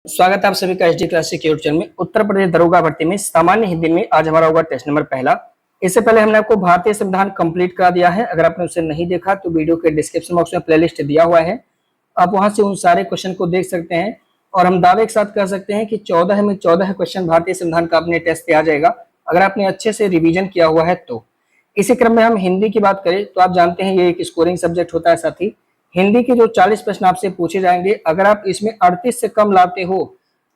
स्वागत है आप सभी का एचडी क्लासिक के यूट्यूब चैनल में। उत्तर प्रदेश दरोगा भर्ती में सामान्य हिंदी में आज हमारा होगा टेस्ट नंबर पहला। इससे पहले हमने आपको भारतीय संविधान कंप्लीट करा दिया है। अगर आपने उसे नहीं देखा तो वीडियो के डिस्क्रिप्शन बॉक्स में प्लेलिस्ट दिया हुआ है, आप वहां से उन सारे क्वेश्चन को देख सकते हैं। और हम दावे के साथ कह सकते हैं कि 14 में 14 क्वेश्चन भारतीय संविधान का अपने टेस्ट पे आ जाएगा, अगर आपने अच्छे से रिविजन किया हुआ है तो। इसी क्रम में हम हिंदी की बात करें तो आप जानते हैं ये एक स्कोरिंग सब्जेक्ट होता है। साथ ही हिंदी के जो 40 प्रश्न आपसे पूछे जाएंगे, अगर आप इसमें 38 से कम लाते हो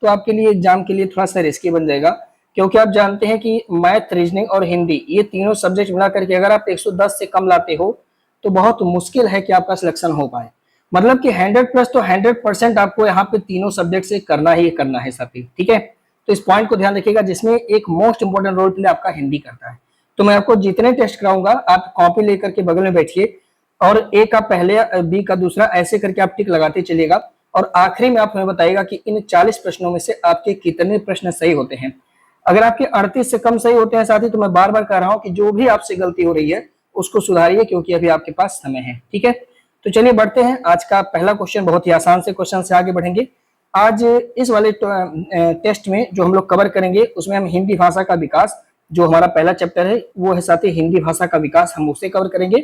तो आपके लिए एग्जाम के लिए थोड़ा सा रिस्की बन जाएगा, क्योंकि आप जानते हैं कि मैथ, रीजनिंग और हिंदी ये तीनों सब्जेक्ट मिला करके अगर आप 110 से कम लाते हो तो बहुत मुश्किल है कि आपका सिलेक्शन हो पाए। मतलब कि 100 प्लस तो 100% आपको यहाँ पे तीनों सब्जेक्ट से करना ही करना है साथी, ठीक है। तो इस पॉइंट को ध्यान रखिएगा, जिसमें एक मोस्ट इंपोर्टेंट रोल प्ले आपका हिंदी करता है। तो मैं आपको जितने टेस्ट कराऊंगा आप कॉपी लेकर के बगल में बैठिए और ए का पहले, बी का दूसरा, ऐसे करके आप टिक लगाते चलिएगा और आखिरी में आप हमें बताइएगा कि इन 40 प्रश्नों में से आपके कितने प्रश्न सही होते हैं। अगर आपके 38 से कम सही होते हैं साथी, तो मैं बार बार कह रहा हूं कि जो भी आपसे गलती हो रही है उसको सुधारिए, क्योंकि अभी आपके पास समय है, ठीक है। तो चलिए बढ़ते हैं। आज का पहला क्वेश्चन बहुत ही आसान से क्वेश्चन से आगे बढ़ेंगे। आज इस वाले टेस्ट में जो हम लोग कवर करेंगे उसमें हम हिंदी भाषा का विकास, जो हमारा पहला चैप्टर है वो है साथी हिंदी भाषा का विकास, हम उसे कवर करेंगे।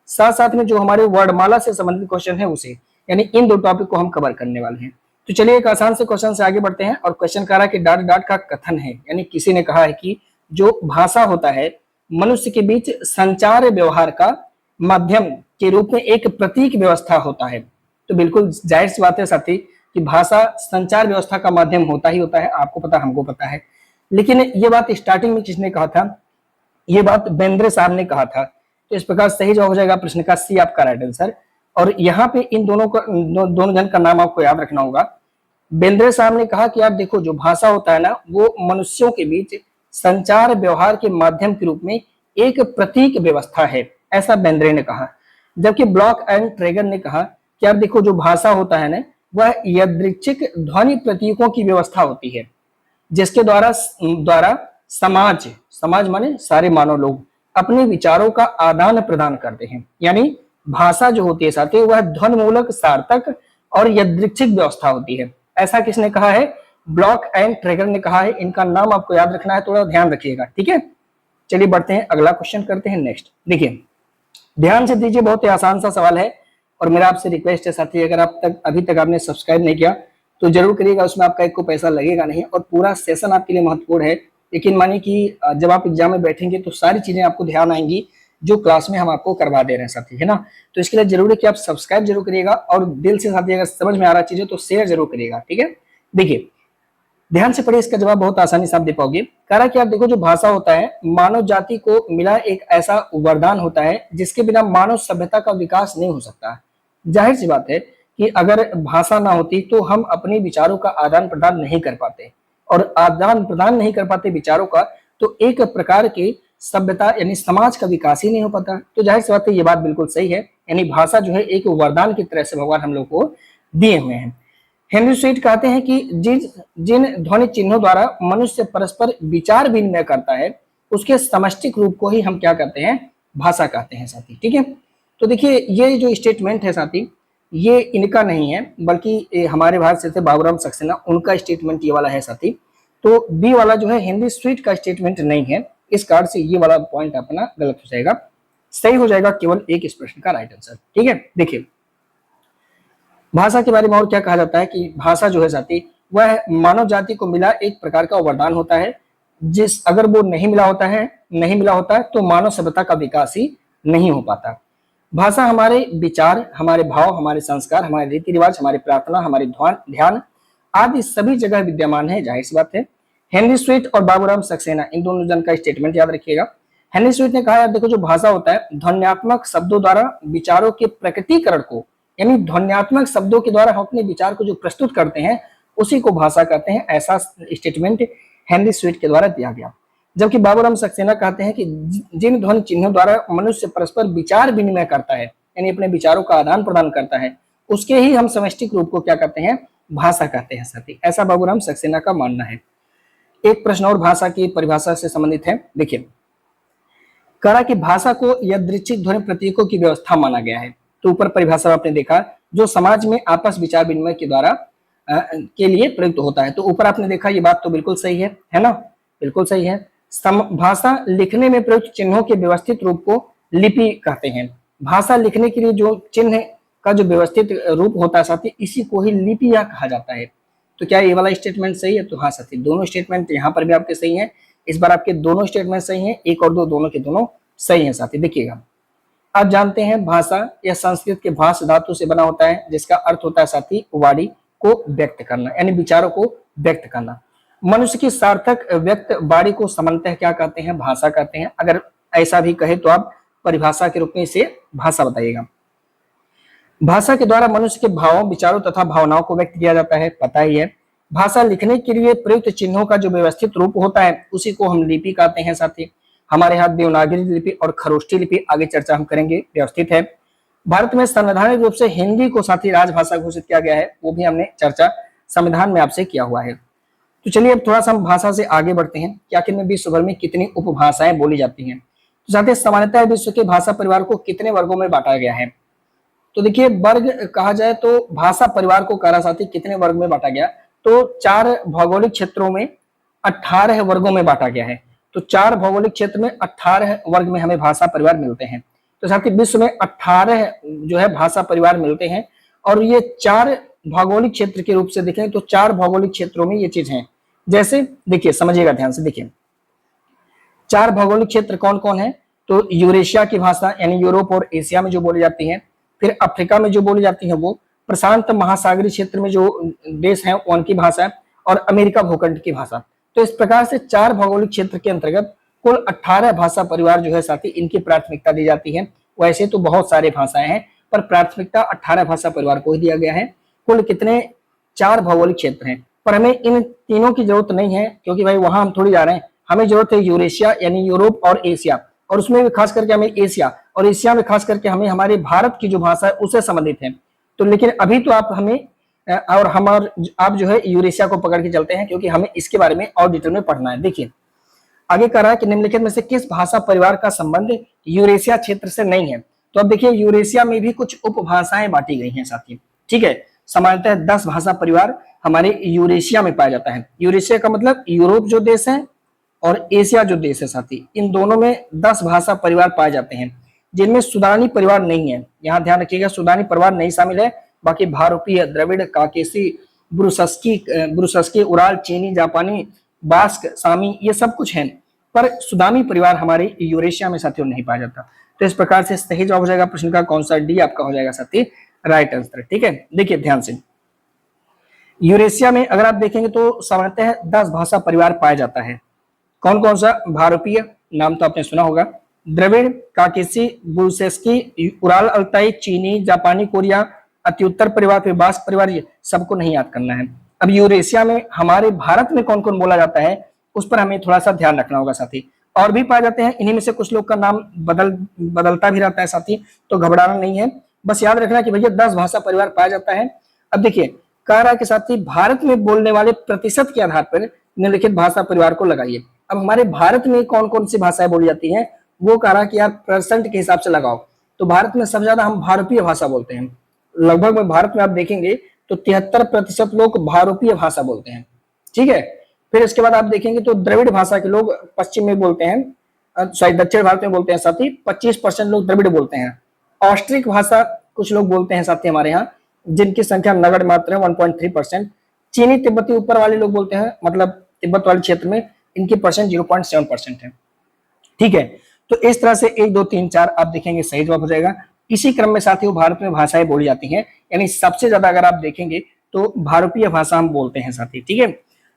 साथ साथ में जो हमारे वर्णमाला से संबंधित क्वेश्चन है उसे, यानी इन दो टॉपिक को हम कवर करने वाले हैं। तो चलिए एक आसान से क्वेश्चन से आगे बढ़ते हैं। और क्वेश्चन कह रहा है कि डाट डाट का कथन है, यानी किसी ने कहा है कि जो भाषा होता है मनुष्य के बीच संचार व्यवहार का माध्यम के रूप में एक प्रतीक व्यवस्था होता है। तो बिल्कुल जाहिर सी बात है साथी कि भाषा संचार व्यवस्था का माध्यम होता ही होता है, आपको पता, हमको पता है। लेकिन ये बात स्टार्टिंग में किसने कहा था? ये बात बेंद्रे साहब ने कहा था। तो इस प्रकार सही जवाब हो जाएगा प्रश्न का सी आपका राइट आंसर। और यहाँ पे इन दोनों का, दोनों जन का नाम आपको याद रखना होगा। बेंद्रे साहब ने कहा कि यार देखो, जो भाषा होता है ना वो मनुष्यों के बीच संचार व्यवहार के माध्यम के रूप में एक प्रतीक व्यवस्था है, ऐसा बेंद्रे ने कहा। जबकि ब्लॉक एंड ट्रेगर ने कहा कि यार देखो, जो भाषा होता है ना वह यादृच्छिक ध्वनि प्रतीकों की व्यवस्था होती है, जिसके द्वारा द्वारा समाज समाज माने सारे मानव लोग अपने विचारों का आदान प्रदान करते हैं। यानी भाषा जो होती है साथी वह ध्वनि मूलक, सार्थक और यादृच्छिक व्यवस्था होती है। ऐसा किसने कहा है? ब्लॉक एंड ट्रेगर ने कहा है। इनका नाम आपको याद रखना है, थोड़ा ध्यान रखिएगा, ठीक है। चलिए बढ़ते हैं, अगला क्वेश्चन करते हैं नेक्स्ट। देखिए ध्यान से दीजिए, बहुत ही आसान सा सवाल है। और मेरा आपसे रिक्वेस्ट है साथी, अगर आप तक अभी तक आपने सब्सक्राइब नहीं किया तो जरूर करिएगा, उसमें आपका एक को पैसा लगेगा नहीं और पूरा सेशन आपके लिए महत्वपूर्ण है। लेकिन मानिए कि जब आप एग्जाम में बैठेंगे तो सारी चीजें आपको ध्यान आएंगी जो क्लास में हम आपको करवा दे रहे हैं साथी, है ना। तो इसके लिए जरूरी है कि आप सब्सक्राइब जरूर करिएगा और दिल से साथी अगर समझ में आ रहा चीजें तो शेयर जरूर करिएगा, ठीक है। देखिए ध्यान से पढ़िए, इसका जवाब बहुत आसानी से आप दे पाओगे। कह रहा कि आप देखो, जो भाषा होता है मानव जाति को मिला एक ऐसा वरदान होता है जिसके बिना मानव सभ्यता का विकास नहीं हो सकता। जाहिर सी बात है कि अगर भाषा ना होती तो हम अपने विचारों का आदान प्रदान नहीं कर पाते, और आदान प्रदान नहीं कर पाते विचारों का तो एक प्रकार की सभ्यता यानी समाज का विकास ही नहीं हो पाता। तो जाहिर सी बात है ये बात बिल्कुल सही है, यानी भाषा जो है एक वरदान की तरह से भगवान हम लोग को दिए हुए हैं। हेनरी स्वीट कहते हैं कि जिन ध्वनि चिन्हों द्वारा मनुष्य परस्पर विचार विनिमय करता है उसके समष्टिक रूप को ही हम क्या कहते हैं? भाषा कहते हैं साथी, ठीक है। तो देखिए ये जो स्टेटमेंट है साथी ये इनका नहीं है, बल्कि हमारे भारत से थे बाबूराम सक्सेना, उनका स्टेटमेंट ये वाला है साथी। तो बी वाला जो है हेनरी स्वीट का स्टेटमेंट नहीं है, इस कार्ड से ये वाला पॉइंट अपना गलत हो जाएगा। सही हो जाएगा केवल एक इस प्रश्न का राइट आंसर, ठीक है। देखिए भाषा के बारे में और क्या कहा जाता है कि भाषा जो है साथी वह मानव जाति को मिला एक प्रकार का वरदान होता है, जिस अगर वो नहीं मिला होता है तो मानव सभ्यता का विकास ही नहीं हो पाता। भाषा हमारे विचार, हमारे भाव, हमारे संस्कार, हमारे रीति रिवाज, हमारी प्रार्थना, हमारे ध्यान आदि सभी जगह विद्यमान है, जाहिर सी बात है। हेनरी स्वीट और बाबूराम सक्सेना, इन दोनों जन का स्टेटमेंट याद रखिएगा। हेनरी स्वीट ने कहा यार देखो, जो भाषा होता है ध्वन्यात्मक शब्दों द्वारा विचारों के प्रकटीकरण को, यानी ध्वन्यात्मक शब्दों के द्वारा हम अपने विचार को जो प्रस्तुत करते हैं उसी को भाषा कहते हैं, ऐसा स्टेटमेंट हेनरी स्वीट के द्वारा दिया गया। जबकि बाबूराम सक्सेना कहते हैं कि जिन ध्वनि चिन्हों द्वारा मनुष्य परस्पर विचार विनिमय करता है, यानी अपने विचारों का आदान प्रदान करता है, उसके ही हम समष्टिक रूप को क्या कहते हैं? भाषा कहते हैं साथी, ऐसा बाबूराम सक्सेना का मानना है। एक प्रश्न और भाषा की परिभाषा से संबंधित है। देखिए कहा कि भाषा को यादृच्छिक ध्वनि प्रतीकों की व्यवस्था माना गया है। तो ऊपर परिभाषा आपने देखा, जो समाज में आपस विचार विनिमय के द्वारा के लिए प्रयुक्त होता है। तो ऊपर आपने देखा ये बात तो बिल्कुल सही है ना, बिल्कुल सही है। भाषा लिखने में प्रयुक्त चिन्हों के व्यवस्थित रूप को लिपि कहते हैं। भाषा लिखने के लिए जो चिन्ह का जो व्यवस्थित रूप होता है साथी, इसी को ही लिपियां कहा जाता है। तो क्या ये वाला स्टेटमेंट सही है? तो हाँ साथी, दोनों स्टेटमेंट यहाँ पर भी आपके सही है। इस बार आपके दोनों स्टेटमेंट सही हैं, एक और दो दोनों के दोनों सही हैं साथी। देखिएगा, आप जानते हैं भाषा या संस्कृत के भाष धातु से बना होता है, जिसका अर्थ होता है साथी वाणी को व्यक्त करना, यानी विचारों को व्यक्त करना। मनुष्य की सार्थक व्यक्त वाणी को सामान्यतः क्या कहते हैं? भाषा कहते हैं। अगर ऐसा भी कहे तो आप परिभाषा के रूप में इसे भाषा बताइएगा। भाषा के द्वारा मनुष्य के भावों, विचारों तथा भावनाओं को व्यक्त किया जाता है, पता ही है। भाषा लिखने के लिए प्रयुक्त चिन्हों का जो व्यवस्थित रूप होता है, उसी को हम लिपि कहते हैं साथी। हमारे यहाँ देवनागरी लिपि और खरोष्ठी लिपि, आगे चर्चा हम करेंगे, व्यवस्थित है। भारत में संवैधानिक रूप से हिंदी को साथी राजभाषा घोषित किया गया है, वो भी हमने चर्चा संविधान में आपसे किया हुआ है। तो चलिए अब थोड़ा सा हम भाषा से आगे बढ़ते हैं कि आखिर में विश्व भर में कितनी उपभाषाएं बोली जाती हैं। तो साथी सामान्यतः विश्व के भाषा परिवार को कितने वर्गों में बांटा गया है? तो देखिए, वर्ग कहा जाए तो भाषा परिवार को कहा साथी कितने वर्ग में बांटा गया? तो 4 भौगोलिक क्षेत्रों में 18 वर्गों में बांटा गया है। तो 4 भौगोलिक क्षेत्र में 18 वर्ग में हमें भाषा परिवार मिलते हैं। तो साथी विश्व में 18 जो है भाषा परिवार मिलते हैं, और ये 4 भौगोलिक क्षेत्र के रूप से देखें तो 4 भौगोलिक क्षेत्रों में ये चीज है। जैसे देखिए, समझिएगा ध्यान से, देखिए 4 भौगोलिक क्षेत्र कौन कौन है? तो यूरेशिया की भाषा यानी यूरोप और एशिया में जो बोली जाती है, फिर अफ्रीका में जो बोली जाती है वो, प्रशांत महासागरीय क्षेत्र में जो देश हैं उनकी भाषा, और अमेरिका भूखंड की भाषा। तो इस प्रकार से 4 भौगोलिक क्षेत्र के अंतर्गत कुल 18 भाषा परिवार जो है साथी, इनकी प्राथमिकता दी जाती है। वैसे तो बहुत सारे भाषाएं हैं, पर प्राथमिकता 18 भाषा परिवार को ही दिया गया है। कुल कितने? 4 भौगोलिक क्षेत्र हैं, पर हमें इन तीनों की जरूरत नहीं है, क्योंकि भाई वहां हम थोड़ी जा रहे हैं। हमें जरूरत है यूरेशिया यानी यूरोप और एशिया, और उसमें भी खास करके हमें एशिया, और एशिया में खास करके हमें हमारे भारत की जो भाषा है उससे संबंधित है। तो लेकिन अभी तो आप हमें और आप जो है यूरेशिया को पकड़ के चलते हैं, क्योंकि हमें इसके बारे में और डिटेल में पढ़ना है। देखिए आगे कह रहा है कि निम्नलिखित में से किस भाषा परिवार का संबंध यूरेशिया क्षेत्र से नहीं है? तो अब देखिए, यूरेशिया में भी कुछ उपभाषाएं बांटी गई हैं साथी, ठीक है। सामान्यतः 10 भाषा परिवार हमारे यूरेशिया में पाया जाता है। यूरेशिया का मतलब यूरोप जो देश है और एशिया जो देश है साथी, इन दोनों में 10 भाषा परिवार पाए जाते हैं, जिनमें सुदानी परिवार नहीं है। यहाँ ध्यान रखिएगा, सुदानी परिवार नहीं शामिल है। बाकी भारोपीय, द्रविड़, काकेसी, ब्रुसस्की, उराल, चीनी, जापानी, बास्क, सामी, ये सब कुछ है, पर सुदानी परिवार हमारे यूरेशिया में साथियों नहीं पाया जाता। तो इस प्रकार से सही जवाब हो जाएगा प्रश्न का कौन सा? डी आपका हो जाएगा साथी राइट आंसर, ठीक है। देखिए ध्यान से, यूरेशिया में अगर आप देखेंगे तो सामान्यतः 10 भाषा परिवार पाया जाता है। कौन कौन सा? भारोपीय, नाम तो आपने सुना होगा, द्रविड़, काकेसी, ब्रुसेस्की, उराल अल्ताई, चीनी, जापानी, कोरिया, अत्युत्तर परिवार, फिर बास्क परिवार, ये सबको नहीं याद करना है। अब यूरेशिया में हमारे भारत में कौन कौन बोला जाता है उस पर हमें थोड़ा सा ध्यान रखना होगा साथी। और भी पाए जाते हैं, इन्हीं में से कुछ लोग का नाम बदलता भी रहता है साथी, तो घबराना नहीं है, बस याद रखना कि भैया 10 भाषा परिवार पाया जाता है। अब देखिए कह रहा है कि साथी भारत में बोलने वाले प्रतिशत के आधार पर निम्नलिखित भाषा परिवार को लगाइए। अब हमारे भारत में कौन कौन सी भाषाएं बोली जाती हैं वो कह रहा कि यार परसेंट के हिसाब से लगाओ। तो भारत में सबसे ज्यादा हम भारोपीय भाषा बोलते हैं। लगभग में भारत में आप देखेंगे तो 73% लोग भारोपीय भाषा बोलते हैं, ठीक है। फिर इसके बाद आप देखेंगे तो द्रविड़ भाषा के लोग पश्चिम में बोलते हैं, दक्षिण भारत में बोलते हैं साथी, 25% लोग द्रविड़ बोलते हैं। ऑस्ट्रिक भाषा कुछ लोग बोलते हैं साथी हमारे यहाँ, जिनकी संख्या नगण्य मात्र है 1.3%। चीनी तिब्बती ऊपर वाले लोग बोलते हैं, मतलब तिब्बत वाले क्षेत्र में इनकी परसेंट 0.7% है, ठीक है। तो इस तरह से 1 2 3 4 आप देखेंगे सही जवाब हो जाएगा। इसी क्रम में साथियों भारत में भाषाएं बोली जाती हैं, यानी सबसे ज्यादा अगर आप देखेंगे तो भारोपीय भाषा हम बोलते हैं साथी, ठीक है।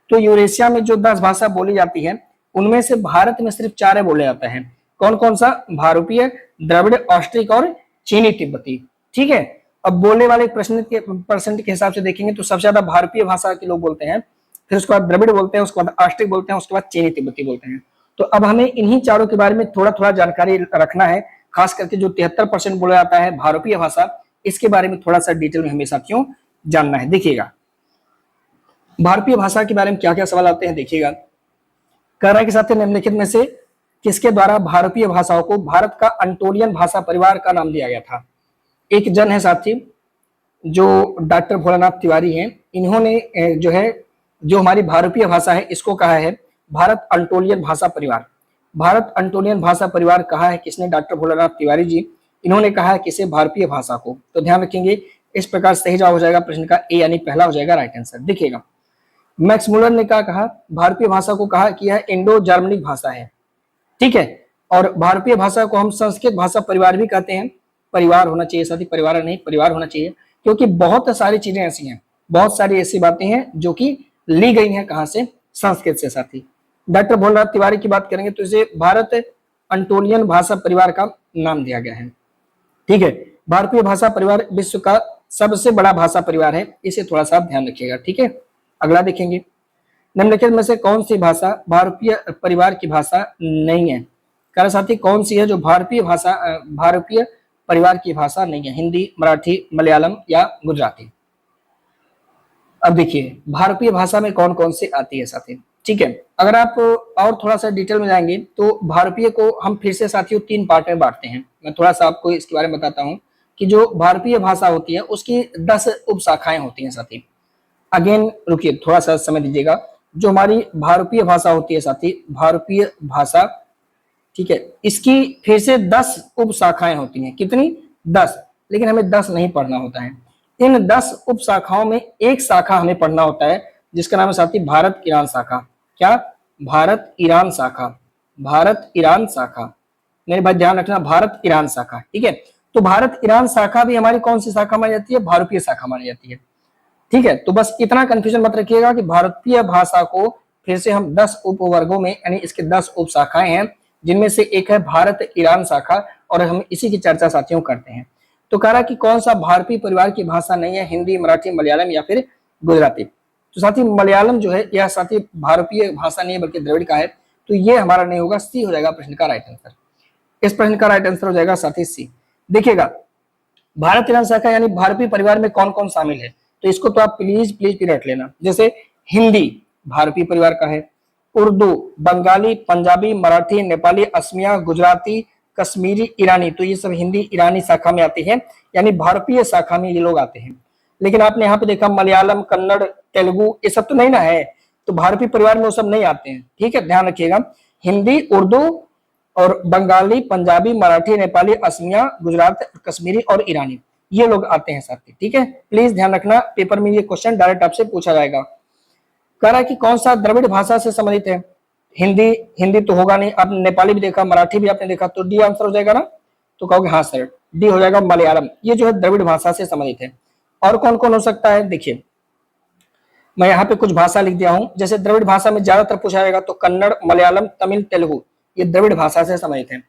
तो यूरेशिया में जो 10 भाषा बोली जाती है उनमें से भारत में सिर्फ 4 बोले जाते हैं। कौन कौन सा? भारोपीय, द्रविड़, ऑस्ट्रिक और चीनी तिब्बती, ठीक है। अब बोलने वाले परसेंट के हिसाब से देखेंगे तो सबसे ज्यादा भारतीय भाषा के लोग बोलते हैं, फिर उसके बाद द्रविड़ बोलते हैं, उसके बाद ऑस्ट्रिक बोलते हैं, उसके बाद चीनी तिब्बती बोलते हैं। तो अब हमें इन्हीं चारों के बारे में थोड़ा थोड़ा जानकारी रखना है, खास करके जो 73% बोला जाता है भारतीय भाषा, इसके बारे में थोड़ा सा डिटेल में हमें साथियों जानना है। देखिएगा भारतीय भाषा के बारे में क्या क्या सवाल आते हैं, देखिएगा। कह रहा है कि साथियों निम्नलिखित में से किसके द्वारा भारतीय भाषाओं को भारत का अंटोलियन भाषा परिवार का नाम दिया गया था? एक जन है साथी जो डॉक्टर भोलानाथ तिवारी हैं, इन्होंने जो है, जो हमारी भारतीय भाषा है इसको कहा है भारत अंटोलियन भाषा परिवार। भारत अंटोलियन भाषा परिवार कहा है किसने? डॉक्टर भोलानाथ तिवारी जी। इन्होंने कहा है किसे? भारतीय भाषा को। तो ध्यान रखेंगे, इस प्रकार सही जवाब हो जाएगा प्रश्न का ए, यानी पहला हो जाएगा राइट आंसर। देखिएगा, मैक्स मुलर ने क्या कहा? भारतीय भाषा को कहा कि यह इंडो जर्मनिक भाषा है, ठीक है। और भारतीय भाषा को हम संस्कृत भाषा परिवार भी कहते हैं। परिवार होना चाहिए साथी, परिवार नहीं, परिवार होना चाहिए, क्योंकि बहुत सारी चीजें ऐसी हैं, बहुत सारी ऐसी बातें हैं जो कि ली गई हैं कहां से? संस्कृत से साथी। डॉक्टर भोलानाथ तिवारी की बात करेंगे तो इसे भारत अंटोलियन भाषा परिवार का नाम दिया गया है, ठीक है। भारतीय भाषा परिवार विश्व का सबसे बड़ा भाषा परिवार है, इसे थोड़ा सा ध्यान रखिएगा, ठीक है। अगला देखेंगे, निम्नलिखित में से कौन सी भाषा भारतीय परिवार की भाषा नहीं है? कह साथी कौन सी है जो भारतीय भाषा भारतीय परिवार की भाषा नहीं है? हिंदी, मराठी, मलयालम या गुजराती? अब देखिए भारतीय भाषा में कौन कौन सी आती है साथी, ठीक है। अगर आप और थोड़ा सा डिटेल में जाएंगे तो भारतीय को हम फिर से साथियों 3 पार्ट में बांटते हैं। मैं थोड़ा सा आपको इसके बारे में बताता हूँ कि जो भारतीय भाषा होती है उसकी 10 उपशाखाएं होती हैं साथी। अगेन रुकिए, थोड़ा सा समय दीजिएगा। जो हमारी भारतीय भाषा होती है साथी, भारतीय भाषा, ठीक है, इसकी फिर से 10 उपशाखाएं होती हैं। कितनी? 10। लेकिन हमें 10 नहीं पढ़ना होता है। इन 10 उपशाखाओं में एक शाखा हमें पढ़ना होता है जिसका नाम है साथी भारत ईरान शाखा। क्या? भारत ईरान शाखा। भारत ईरान शाखा, मेरे भाई ध्यान रखना, भारत ईरान शाखा, ठीक है। तो भारत ईरान शाखा भी हमारी कौन सी शाखा मानी जाती है? भारतीय शाखा मानी जाती है, ठीक है। तो बस इतना कंफ्यूजन मत रखिएगा कि भारतीय भाषा को फिर से हम 10 उपवर्गों में, यानी इसके 10 उपशाखाएं हैं, जिनमें से एक है भारत ईरान शाखा, और हम इसी की चर्चा साथियों करते हैं। तो कह रहा कि कौन सा भारतीय परिवार की भाषा नहीं है? हिंदी, मराठी, मलयालम या फिर गुजराती? तो साथी मलयालम जो है यह साथी भारतीय भाषा नहीं है बल्कि द्रविड़ का है, तो ये हमारा नहीं होगा, सी हो जाएगा प्रश्न का राइट आंसर। इस प्रश्न का राइट आंसर हो जाएगा साथी सी। देखिएगा, भारत ईरान शाखा यानी भारतीय परिवार में कौन कौन शामिल है, तो इसको तो आप प्लीज प्लीज रट लेना। जैसे हिंदी भारतीय परिवार का है, उर्दू, बंगाली, पंजाबी, मराठी, नेपाली, असमिया, गुजराती, कश्मीरी, ईरानी, तो ये सब हिंदी ईरानी शाखा में आती है, यानी भारतीय शाखा में ये लोग आते हैं। लेकिन आपने यहाँ पे देखा मलयालम, कन्नड़, तेलुगु, ये सब तो नहीं ना है, तो भारतीय परिवार में वो सब नहीं आते हैं, ठीक है। ध्यान रखिएगा, हिंदी, उर्दू और बंगाली, पंजाबी, मराठी, नेपाली, असमिया, गुजरात, कश्मीरी और ईरानी, ये लोग आते हैं साथी, ठीक है। प्लीज ध्यान रखना, पेपर में ये क्वेश्चन डायरेक्ट आपसे पूछा जाएगा। कह रहा है कि कौन सा द्रविड़ भाषा से संबंधित है? हिंदी, हिंदी तो होगा नहीं, आपने नेपाली भी देखा, मराठी भी आपने देखा, तो डी आंसर हो जाएगा ना। तो कहोगे हाँ सर, डी हो जाएगा मलयालम, ये जो है द्रविड़ भाषा से संबंधित है। और कौन कौन हो सकता है? देखिए मैं यहाँ पे कुछ भाषा लिख दिया हूं, जैसे द्रविड़ भाषा में ज्यादातर पूछा जाएगा तो कन्नड़, मलयालम, तमिल, तेलुगु, ये द्रविड़ भाषा से संबंधित है।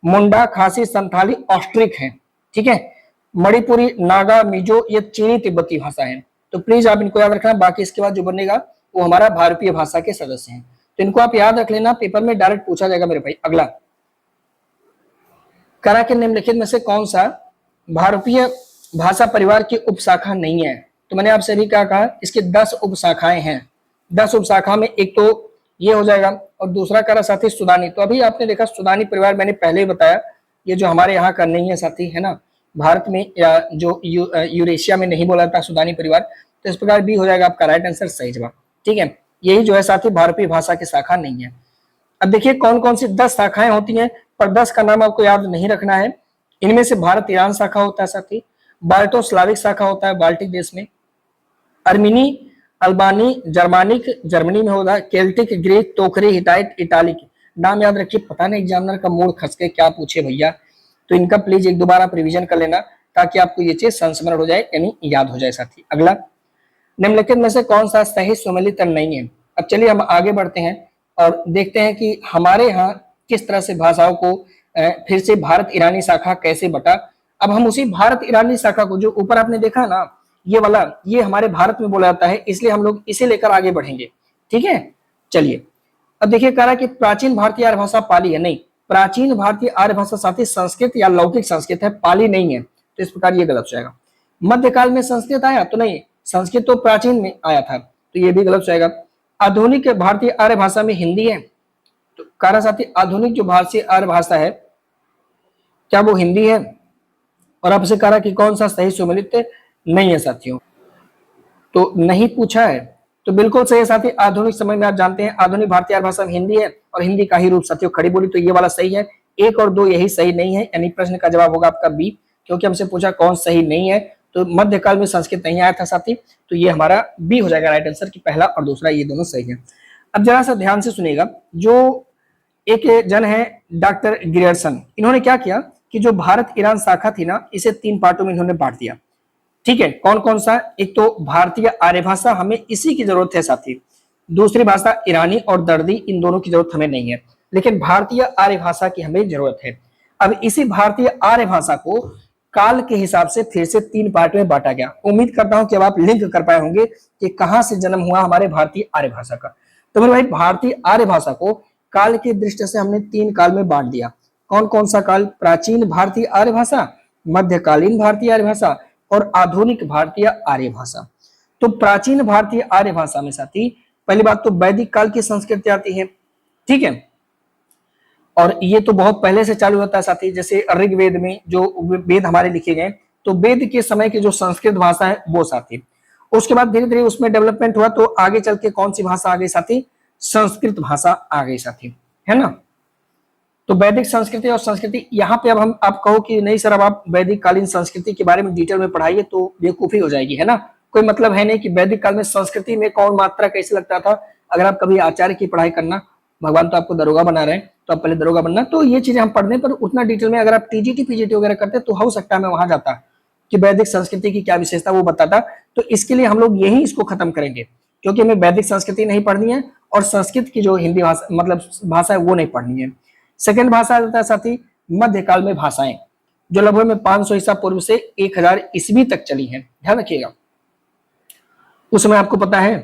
मुंडा, खासी, संथाली, ऑस्ट्रिक है, ठीक है। मणिपुरी, नागा, मिजो, ये चीनी तिब्बती भाषा है। तो प्लीज आप इनको याद रखना, बाकी इसके बाद जो बनेगा वो हमारा भारतीय भाषा के सदस्य हैं, तो इनको आप याद रख लेना, पेपर में डायरेक्ट पूछा जाएगा मेरे भाई। अगला, करा के निम्नलिखित में से कौन सा भारतीय भाषा परिवार की उपशाखा नहीं है? तो मैंने आपसे भी क्या कहा, इसके 10 उपशाखाएं हैं। 10 उपशाखा में एक तो ये हो जाएगा, और दूसरा करा साथी सुदानी। तो अभी आपने देखा सुदानी परिवार, मैंने पहले ही बताया, ये जो हमारे यहाँ का नहीं है साथी, है ना, भारत में या जो यूरेशिया में नहीं बोला था सुदानी परिवार, तो इस प्रकार भी हो जाएगा आपका राइट आंसर, सही जवाब, ठीक है। यही जो है साथी भारतीय भाषा की शाखा नहीं है। अब देखिए कौन कौन सी 10 शाखाएं होती हैं, पर 10 का नाम आपको याद नहीं रखना है। इनमें से भारत ईरान शाखा होता है साथी, बाल्टो स्लाविक शाखा होता है बाल्टिक देश में, अर्मीनी, अल्बानी, जर्मानिक जर्मनी में होता है, केल्टिक, ग्रीक, तोखरी, हिटाइट, इटालिक। नाम याद रखिए, पता नहीं एग्जामिनर का मूड खस के क्या पूछे भैया, तो इनका प्लीज एक दोबारा रिवीजन कर लेना ताकि आपको ये चीज संस्मरण हो जाए, यानी याद हो जाए साथी। अगला, निम्नलिखित में से कौन सा सही सुमेलित नहीं है? अब चलिए हम आगे बढ़ते हैं और देखते हैं कि हमारे यहाँ किस तरह से भाषाओं को फिर से भारत ईरानी शाखा कैसे बटा। अब हम उसी भारत ईरानी शाखा को, जो ऊपर आपने देखा ना ये वाला, ये हमारे भारत में बोला जाता है, इसलिए हम लोग इसे लेकर आगे बढ़ेंगे, ठीक है। चलिए अब देखिए, कह रहा कि प्राचीन भारतीय आर्य भाषा पाली है, नहीं, प्राचीन भारतीय आर्य भाषा साथी संस्कृत या लौकिक संस्कृत है, पाली नहीं है, तो इस प्रकार ये गलत हो जाएगा। मध्यकाल में संस्कृत आया तो नहीं, संस्कृत तो प्राचीन में आया था, तो ये भी गलत हो जाएगा। आधुनिक भारतीय आर्य भाषा में हिंदी है, तो कह रहा साथी आधुनिक जो भारतीय आर्य भाषा है क्या वो हिंदी है? और आपसे कह रहा कि कौन सा सही सुमेलित नहीं है साथियों। तो नहीं पूछा है, तो बिल्कुल सही है साथी। आधुनिक समय में आप जानते हैं आधुनिक भारतीय भाषा में हिंदी है और हिंदी का ही रूप साथियों खड़ी बोली, तो ये वाला सही है। एक और दो यही सही नहीं है, यानी प्रश्न का जवाब होगा आपका बी, क्योंकि हमसे पूछा कौन सही नहीं है, तो मध्यकाल में संस्कृत नहीं आया था साथी, तो ये हमारा बी हो जाएगा राइट आंसर, कि पहला और दूसरा ये दोनों सही है। अब जरा सा ध्यान से सुनिएगा, जो एक जन है डॉक्टर ग्रियर्सन, इन्होंने क्या किया कि जो भारत ईरान शाखा थी ना, इसे 3 पार्टों में इन्होंने बांट दिया। ठीक है, कौन कौन सा? एक तो भारतीय आर्य भाषा, हमें इसी की जरूरत है साथी। दूसरी भाषा ईरानी और दर्दी, इन दोनों की जरूरत हमें नहीं है, लेकिन भारतीय आर्य भाषा की हमें जरूरत है। अब इसी भारतीय आर्य भाषा को काल के हिसाब से फिर से 3 पार्ट में बांटा गया। उम्मीद करता हूं कि अब आप लिंक कर पाए होंगे कि कहां से जन्म हुआ हमारे भारतीय आर्य भाषा का। तो मेरे भाई, भारतीय आर्य भाषा को काल की दृष्टि से हमने 3 काल में बांट दिया। कौन कौन सा काल? प्राचीन भारतीय आर्य भाषा, मध्यकालीन भारतीय आर्य भाषा और आधुनिक भारतीय आर्य भाषा। तो प्राचीन भारतीय आर्य भाषा में साथी पहली बात तो वैदिक काल की संस्कृति आती है। ठीक है, और ये तो बहुत पहले से चालू होता है साथी। जैसे ऋग्वेद में जो वेद हमारे लिखे गए, तो वेद के समय की जो संस्कृत भाषा है वो साथी। उसके बाद धीरे धीरे उसमें डेवलपमेंट हुआ, तो आगे चल के कौन सी भाषा आ गई साथी? संस्कृत भाषा आ गई साथी, है ना। तो वैदिक संस्कृति और संस्कृति, यहाँ पे अब हम आप कहो कि नहीं सर अब आप वैदिक कालीन संस्कृति के बारे में डिटेल में पढ़ाइए, तो बेवकूफी हो जाएगी, है ना। कोई मतलब है नहीं कि वैदिक काल में संस्कृति में कौन मात्रा कैसे लगता था। अगर आप कभी आचार्य की पढ़ाई करना, भगवान तो आपको दरोगा बना रहे हैं, तो आप पहले दरोगा बनना, तो ये चीजें हम पढ़ने पर उतना डिटेल में अगर आप टीजीटी पीजीटी वगैरह करते तो हो सकता है मैं वहां जाता कि वैदिक संस्कृति की क्या विशेषता वो बताता। तो इसके लिए हम लोग यही इसको खत्म करेंगे, क्योंकि हमें वैदिक संस्कृति नहीं पढ़नी है और संस्कृत की जो हिंदी भाषा मतलब भाषा है वो नहीं पढ़नी है। सेकंड भाषा आता है साथी मध्यकाल में भाषाएं, जो लगभग में 500 ईसा पूर्व से 1000 ईस्वी तक चली हैं। ध्यान रखिएगा, उस समय आपको पता है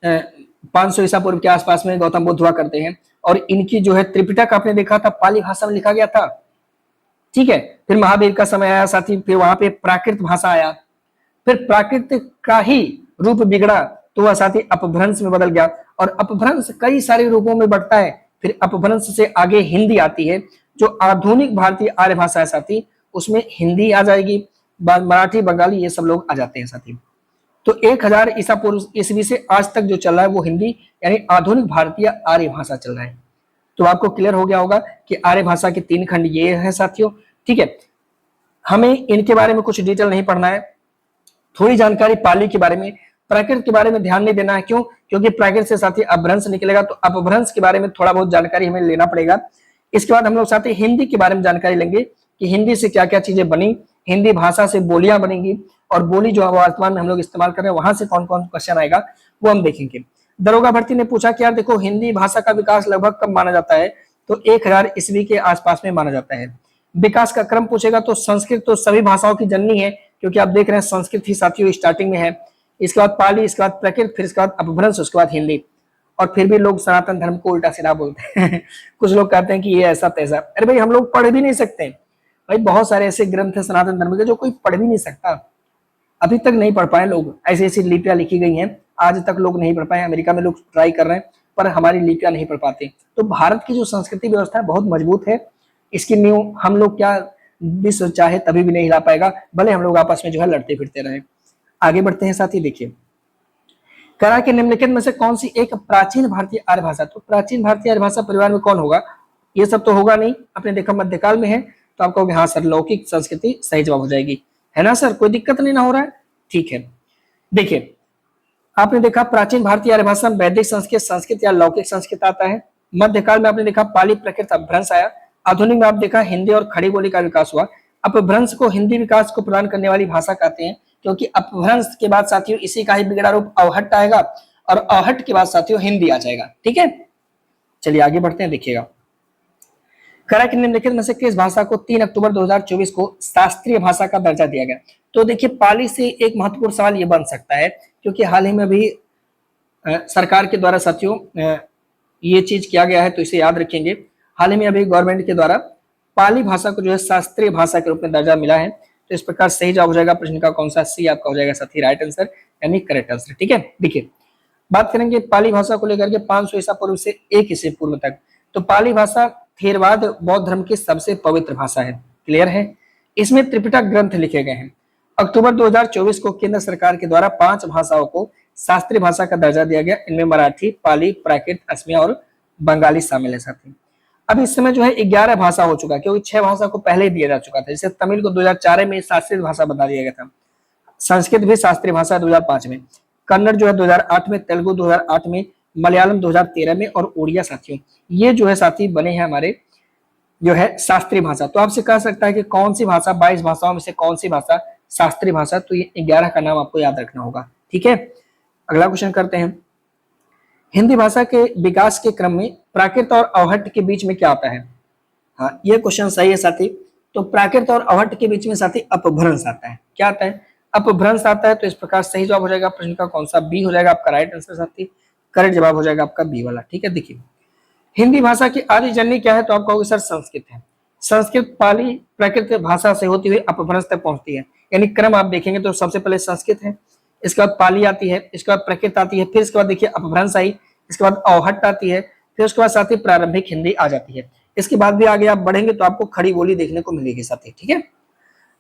500 ईसा पूर्व के आसपास में गौतम बुद्ध हुआ करते हैं, और इनकी जो है त्रिपिटक आपने देखा था पाली भाषा में लिखा गया था। ठीक है, फिर महावीर का समय आया साथी, फिर वहां पे प्राकृत भाषा आया, फिर प्राकृत का ही रूप बिगड़ा तो वह साथी अपभ्रंश में बदल गया, और अपभ्रंश कई सारे रूपों में बढ़ता है। फिर अपभ्रंश से आगे हिंदी आती है, जो आधुनिक भारतीय आर्य भाषा है साथी, उसमें हिंदी आ जाएगी, मराठी बंगाली ये सब लोग आ जाते हैं साथी। तो 1000 ईसा पूर्व ईस्वी से आज तक जो चल रहा है वो हिंदी यानी आधुनिक भारतीय आर्य भाषा चल रहा है। तो आपको क्लियर हो गया होगा कि आर्य भाषा के 3 खंड ये है साथियों। ठीक है, हमें इनके बारे में कुछ डिटेल नहीं पढ़ना है, थोड़ी जानकारी पाली के बारे में, प्राकृत के बारे में ध्यान नहीं देना है। क्यों? क्योंकि प्राकृत से साथी अपभ्रंश निकलेगा, तो अपभ्रंश के बारे में थोड़ा बहुत जानकारी हमें लेना पड़ेगा। इसके बाद हम लोग साथी हिंदी के बारे में जानकारी लेंगे कि हिंदी से क्या क्या चीजें बनी, हिंदी भाषा से बोलियां बनेंगी, और बोली जो वर्तमान में हम लोग इस्तेमाल कर रहे हैं वहां से कौन कौन क्वेश्चन आएगा वो हम देखेंगे। दरोगा भर्ती ने पूछा कि यार देखो हिंदी भाषा का विकास लगभग कब माना जाता है, तो 1000 ईस्वी के आसपास में माना जाता है। विकास का क्रम पूछेगा तो संस्कृत तो सभी भाषाओं की जननी है, क्योंकि आप देख रहे हैं संस्कृत ही साथियों स्टार्टिंग में है, इसके बाद पाली, इसके बाद प्राकृत, फिर इसके बाद अपभ्रंश, उसके बाद हिंदी। और फिर भी लोग सनातन धर्म को उल्टा सीधा बोलते हैं कुछ लोग कहते हैं कि ये ऐसा तैसा। अरे भाई हम लोग पढ़ भी नहीं सकते भाई, बहुत सारे ऐसे ग्रंथ है सनातन धर्म के जो कोई पढ़ भी नहीं सकता, अभी तक नहीं पढ़ पाए लोग। ऐसी ऐसी लिपियां लिखी गई हैं आज तक लोग नहीं पढ़ पाए। अमेरिका में लोग ट्राई कर रहे हैं पर हमारी लिपियां नहीं पढ़ पाते। तो भारत की जो संस्कृति व्यवस्था है बहुत मजबूत है, इसकी नींव हम लोग क्या विश्व चाहे तभी भी नहीं हिला पाएगा, भले हम लोग आपस में जो है लड़ते फिरते रहे। आगे बढ़ते हैं साथी, देखिए करा के निम्नलिखित में से कौन सी एक प्राचीन भारतीय आर्य भाषा। तो प्राचीन भारतीय आर्य भाषा परिवार में कौन होगा? ये सब तो होगा नहीं, आपने देखा मध्यकाल में है, तो आप कहोगे हाँ सर लौकिक संस्कृति सही जवाब हो जाएगी, है ना सर, कोई दिक्कत नहीं ना हो रहा है। ठीक है, देखिए आपने देखा प्राचीन भारतीय आर्य भाषा में वैदिक संस्कृत, संस्कृत या लौकिक संस्कृत आता है। मध्यकाल में आपने देखा पाली, प्राकृत, अपभ्रंश आया। आधुनिक में आप देखा हिंदी और खड़ी बोली का विकास हुआ। अपभ्रंश को हिंदी विकास को प्रदान करने वाली भाषा कहते हैं, क्योंकि अपभ्रंश के बाद साथियों इसी का ही बिगड़ा रूप अवहट आएगा, और अवहट के बाद साथियों हिंदी आ जाएगा। ठीक है, चलिए आगे बढ़ते हैं, देखिएगा करा कि निम्नलिखित में से किस भाषा को 3 अक्टूबर 2024 को शास्त्रीय भाषा का दर्जा दिया गया। तो देखिए पाली से एक महत्वपूर्ण सवाल ये बन सकता है, क्योंकि हाल ही में भी सरकार के द्वारा साथियों ये चीज किया गया है, तो इसे याद रखेंगे। हाल ही में अभी गवर्नमेंट के द्वारा पाली भाषा को जो है शास्त्रीय भाषा के रूप में दर्जा मिला है। तो इस प्रकार सही जवाब हो जाएगा प्रश्न का कौन सा? सी आपका हो जाएगा साथी राइट आंसर, यानी करेक्ट आंसर। ठीक है, देखिए बात करेंगे पाली भाषा को लेकर के 500 ईसा पूर्व से 1 ईसा पूर्व तक। तो पाली भाषा थेरवाद बौद्ध धर्म की सबसे पवित्र भाषा है, क्लियर है। इसमें त्रिपिटक ग्रंथ लिखे गए हैं। अक्टूबर 2024 को केंद्र सरकार के द्वारा 5 भाषाओं को शास्त्रीय भाषा का दर्जा दिया गया। इनमें मराठी, पाली, प्राकृत, असमिया और बंगाली शामिल है साथी। अब इस समय जो है 11 भाषा हो चुका है, क्योंकि 6 भाषा को पहले ही दिया जा चुका था। जैसे तमिल को 2004 में शास्त्रीय भाषा बता दिया गया था, संस्कृत भी शास्त्रीय भाषा 2005 में, कन्नड़ जो है 2008 में, तेलुगु 2008 में, मलयालम 2013 में और उड़िया साथियों ये जो है साथी बने हैं हमारे जो है शास्त्रीय भाषा। तो आपसे कह सकता है कि कौन सी भाषा 22 भाषाओं में से कौन सी भाषा शास्त्रीय भाषा, तो ये 11 का नाम आपको याद रखना होगा। ठीक है, अगला क्वेश्चन करते हैं। हिंदी भाषा के विकास के क्रम में प्राकृत और अवहट्ट के बीच में क्या आता है? हाँ, ये क्वेश्चन सही है साथी। तो प्राकृत और अवहट्ट के बीच में साथी अपभ्रंश आता है। क्या आता है? अपभ्रंश आता है। तो इस प्रकार सही जवाब हो जाएगा प्रश्न का कौन सा? बी हो जाएगा आपका राइट आंसर साथी। करेक्ट जवाब हो जाएगा आपका बी वाला। ठीक है, देखिए हिंदी भाषा की आदि जननी क्या है? तो आप कहोगे सर संस्कृत है। संस्कृत पाली प्राकृत भाषा से होती हुई अपभ्रंश तक पहुंचती है। यानी क्रम आप देखेंगे तो सबसे पहले संस्कृत है, इसके बाद पाली आती है, इसके बाद प्राकृत आती है, फिर इसके बाद देखिए अपभ्रंश आई, इसके बाद अवहट्ट आती है, फिर उसके बाद साथ ही प्रारंभिक हिंदी आ जाती है। इसके बाद भी आगे आप बढ़ेंगे तो आपको खड़ी बोली देखने को मिलेगी साथी। ठीक है,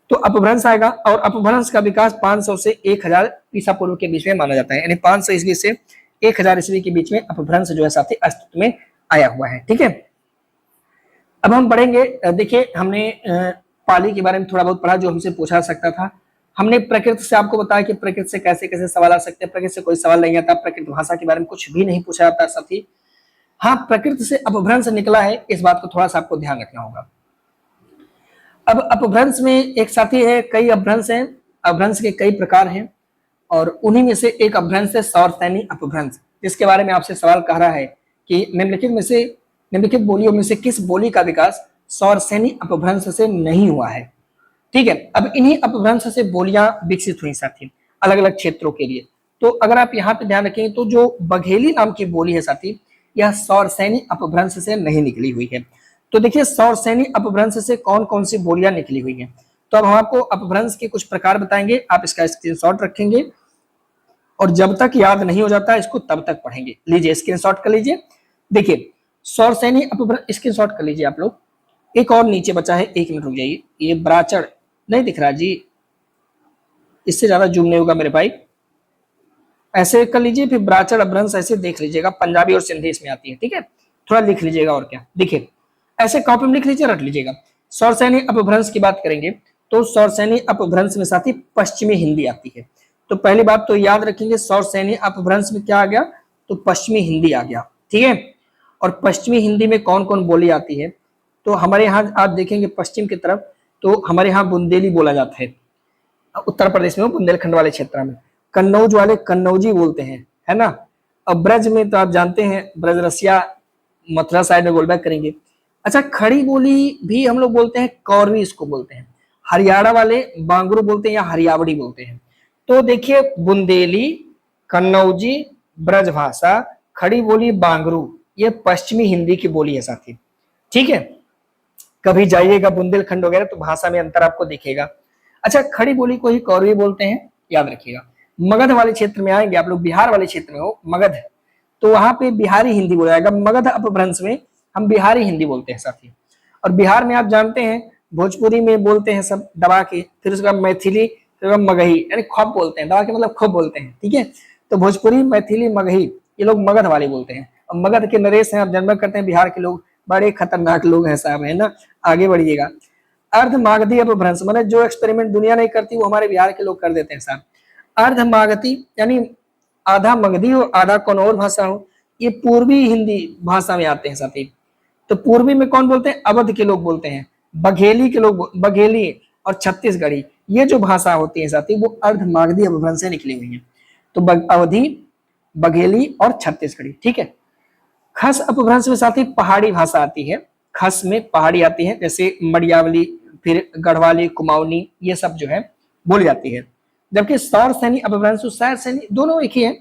तो अपभ्रंश आएगा और अपभ्रंश का विकास 500 से 1000 ईसा पूर्व के बीच में माना जाता है। यानी 500 ईस्वी से 1000 ईस्वी के बीच में अपभ्रंश जो है साथी अस्तित्व में आया हुआ है। ठीक है, अब हम पढ़ेंगे। देखिए हमने पाली के बारे में थोड़ा बहुत पढ़ा जो हमसे पूछा सकता था। हमने प्रकृत से आपको बताया कि प्रकृत से कैसे कैसे सवाल आ सकते हैं। प्रकृत से कोई सवाल नहीं आता, प्रकृत भाषा के बारे में कुछ भी नहीं पूछा जाता साथी। हाँ, प्रकृत से अपभ्रंश निकला है, इस बात को थोड़ा सा आपको ध्यान रखना होगा। अब अपभ्रंश में एक साथी है, कई अपभ्रंश हैं, अपभ्रंश के कई प्रकार हैं और उन्हीं में से एक अपभ्रंश है सौरसैनी अपभ्रंश, जिसके बारे में आपसे सवाल कह रहा है कि निम्नलिखित बोलियों में से किस बोली का विकास सौरसैनी अपभ्रंश से नहीं हुआ है। ठीक है, अब इन्हीं अपभ्रंश से बोलियां विकसित हुई साथी अलग अलग क्षेत्रों के लिए। तो अगर आप यहाँ पे ध्यान रखेंगे तो जो बघेली नाम की बोली है साथी, यह सौरसैनी अपभ्रंश से नहीं निकली हुई है। तो देखिए सौरसैनी अपभ्रंश से कौन कौन सी बोलियां निकली हुई हैं। तो अब हम आपको अपभ्रंश के कुछ प्रकार बताएंगे, आप इसका स्क्रीनशॉट रखेंगे और जब तक याद नहीं हो जाता इसको तब तक पढ़ेंगे। लीजिए स्क्रीनशॉट कर लीजिए। देखिए सौरसैनी अपभ्रंश स्क्रीनशॉट कर लीजिए आप लोग। एक और नीचे बचा है, 1 मिनट रुक जाइए, ये ब्राचड़ नहीं दिख रहा जी, इससे ज्यादा जूम नहीं होगा मेरे भाई। ऐसे कर लीजिए, फिर ब्राचड़ अपभ्रंश ऐसे देख लीजिएगा, पंजाबी और सिंधी इसमें आती है। ठीक है, थोड़ा लिख लीजिएगा और क्या। देखिए ऐसे कॉपी में लिख लीजिए, रट लीजिएगा। सौरसैनी अपभ्रंश की बात करेंगे तो सौरसैनी अपभ्रंश में साथी पश्चिमी हिंदी आती है। तो पहली बात तो याद रखेंगे सौरसैनी अपभ्रंश में क्या आ गया? तो पश्चिमी हिंदी आ गया। ठीक है, और पश्चिमी हिंदी में कौन कौन बोली आती है? तो हमारे यहाँ आप देखेंगे पश्चिम की तरफ तो हमारे यहाँ बुंदेली बोला जाता है, उत्तर प्रदेश में बुंदेलखंड वाले क्षेत्र में। कन्नौज वाले कन्नौजी बोलते हैं, है ना। अब ब्रज में तो आप जानते हैं ब्रज रसिया मथुरा साइड में बोलबैक करेंगे। अच्छा, खड़ी बोली भी हम लोग बोलते हैं, कौरवी इसको बोलते हैं। हरियाणा वाले बांगरू बोलते हैं या हरियावड़ी बोलते हैं। तो देखिए बुंदेली, कन्नौजी, ब्रजभाषा, खड़ी बोली, बांगरू, ये पश्चिमी हिंदी की बोली है साथी। ठीक है, कभी जाइएगा बुंदेलखंड वगैरह तो भाषा में अंतर आपको दिखेगा। अच्छा, खड़ी बोली को ही कौरवी बोलते हैं, याद रखिएगा। मगध वाले क्षेत्र में आएंगे आप लोग, बिहार वाले क्षेत्र में हो मगध, तो वहां पे बिहारी हिंदी बोला जाएगा। मगध अपभ्रंश में हम बिहारी हिंदी बोलते हैं साथी। और बिहार में आप जानते हैं भोजपुरी में बोलते हैं सब दबा के, फिर उसका मैथिली, फिर मगही, यानी खब बोलते हैं, दबा के मतलब खब बोलते हैं। ठीक है, तो भोजपुरी, मैथिली, मगही ये लोग मगध वाले बोलते हैं। और मगध के नरेश हैं, आप जन्म करते हैं बिहार के लोग, बड़े खतरनाक लोग हैं साहब, है ना। आगे बढ़िएगा। अर्ध मागधी अपभ्रंश, मतलब जो एक्सपेरिमेंट दुनिया नहीं करती वो हमारे बिहार के लोग कर देते हैं साहब। अर्ध मागधी यानी आधा मगधी हो आधा कौन और भाषा हो, ये पूर्वी हिंदी भाषा में आते हैं साथी। तो पूर्वी में कौन बोलते हैं? अवध के लोग बोलते हैं, बघेली के लोग, बघेली और छत्तीसगढ़ी, ये जो भाषा होती है साथी वो अर्ध मागधी अपभ्रंश से निकली हुई है। तो अवधी, बघेली और छत्तीसगढ़ी। ठीक है, खस अपभ्रंश में साथी पहाड़ी भाषा आती है, खस में पहाड़ी आती है, जैसे मडियावली, फिर गढ़वाली, कुमाऊनी, ये सब जो है बोली जाती है। जबकि सौरसैनी अपभ्रंश, सैनी दोनों एक ही है,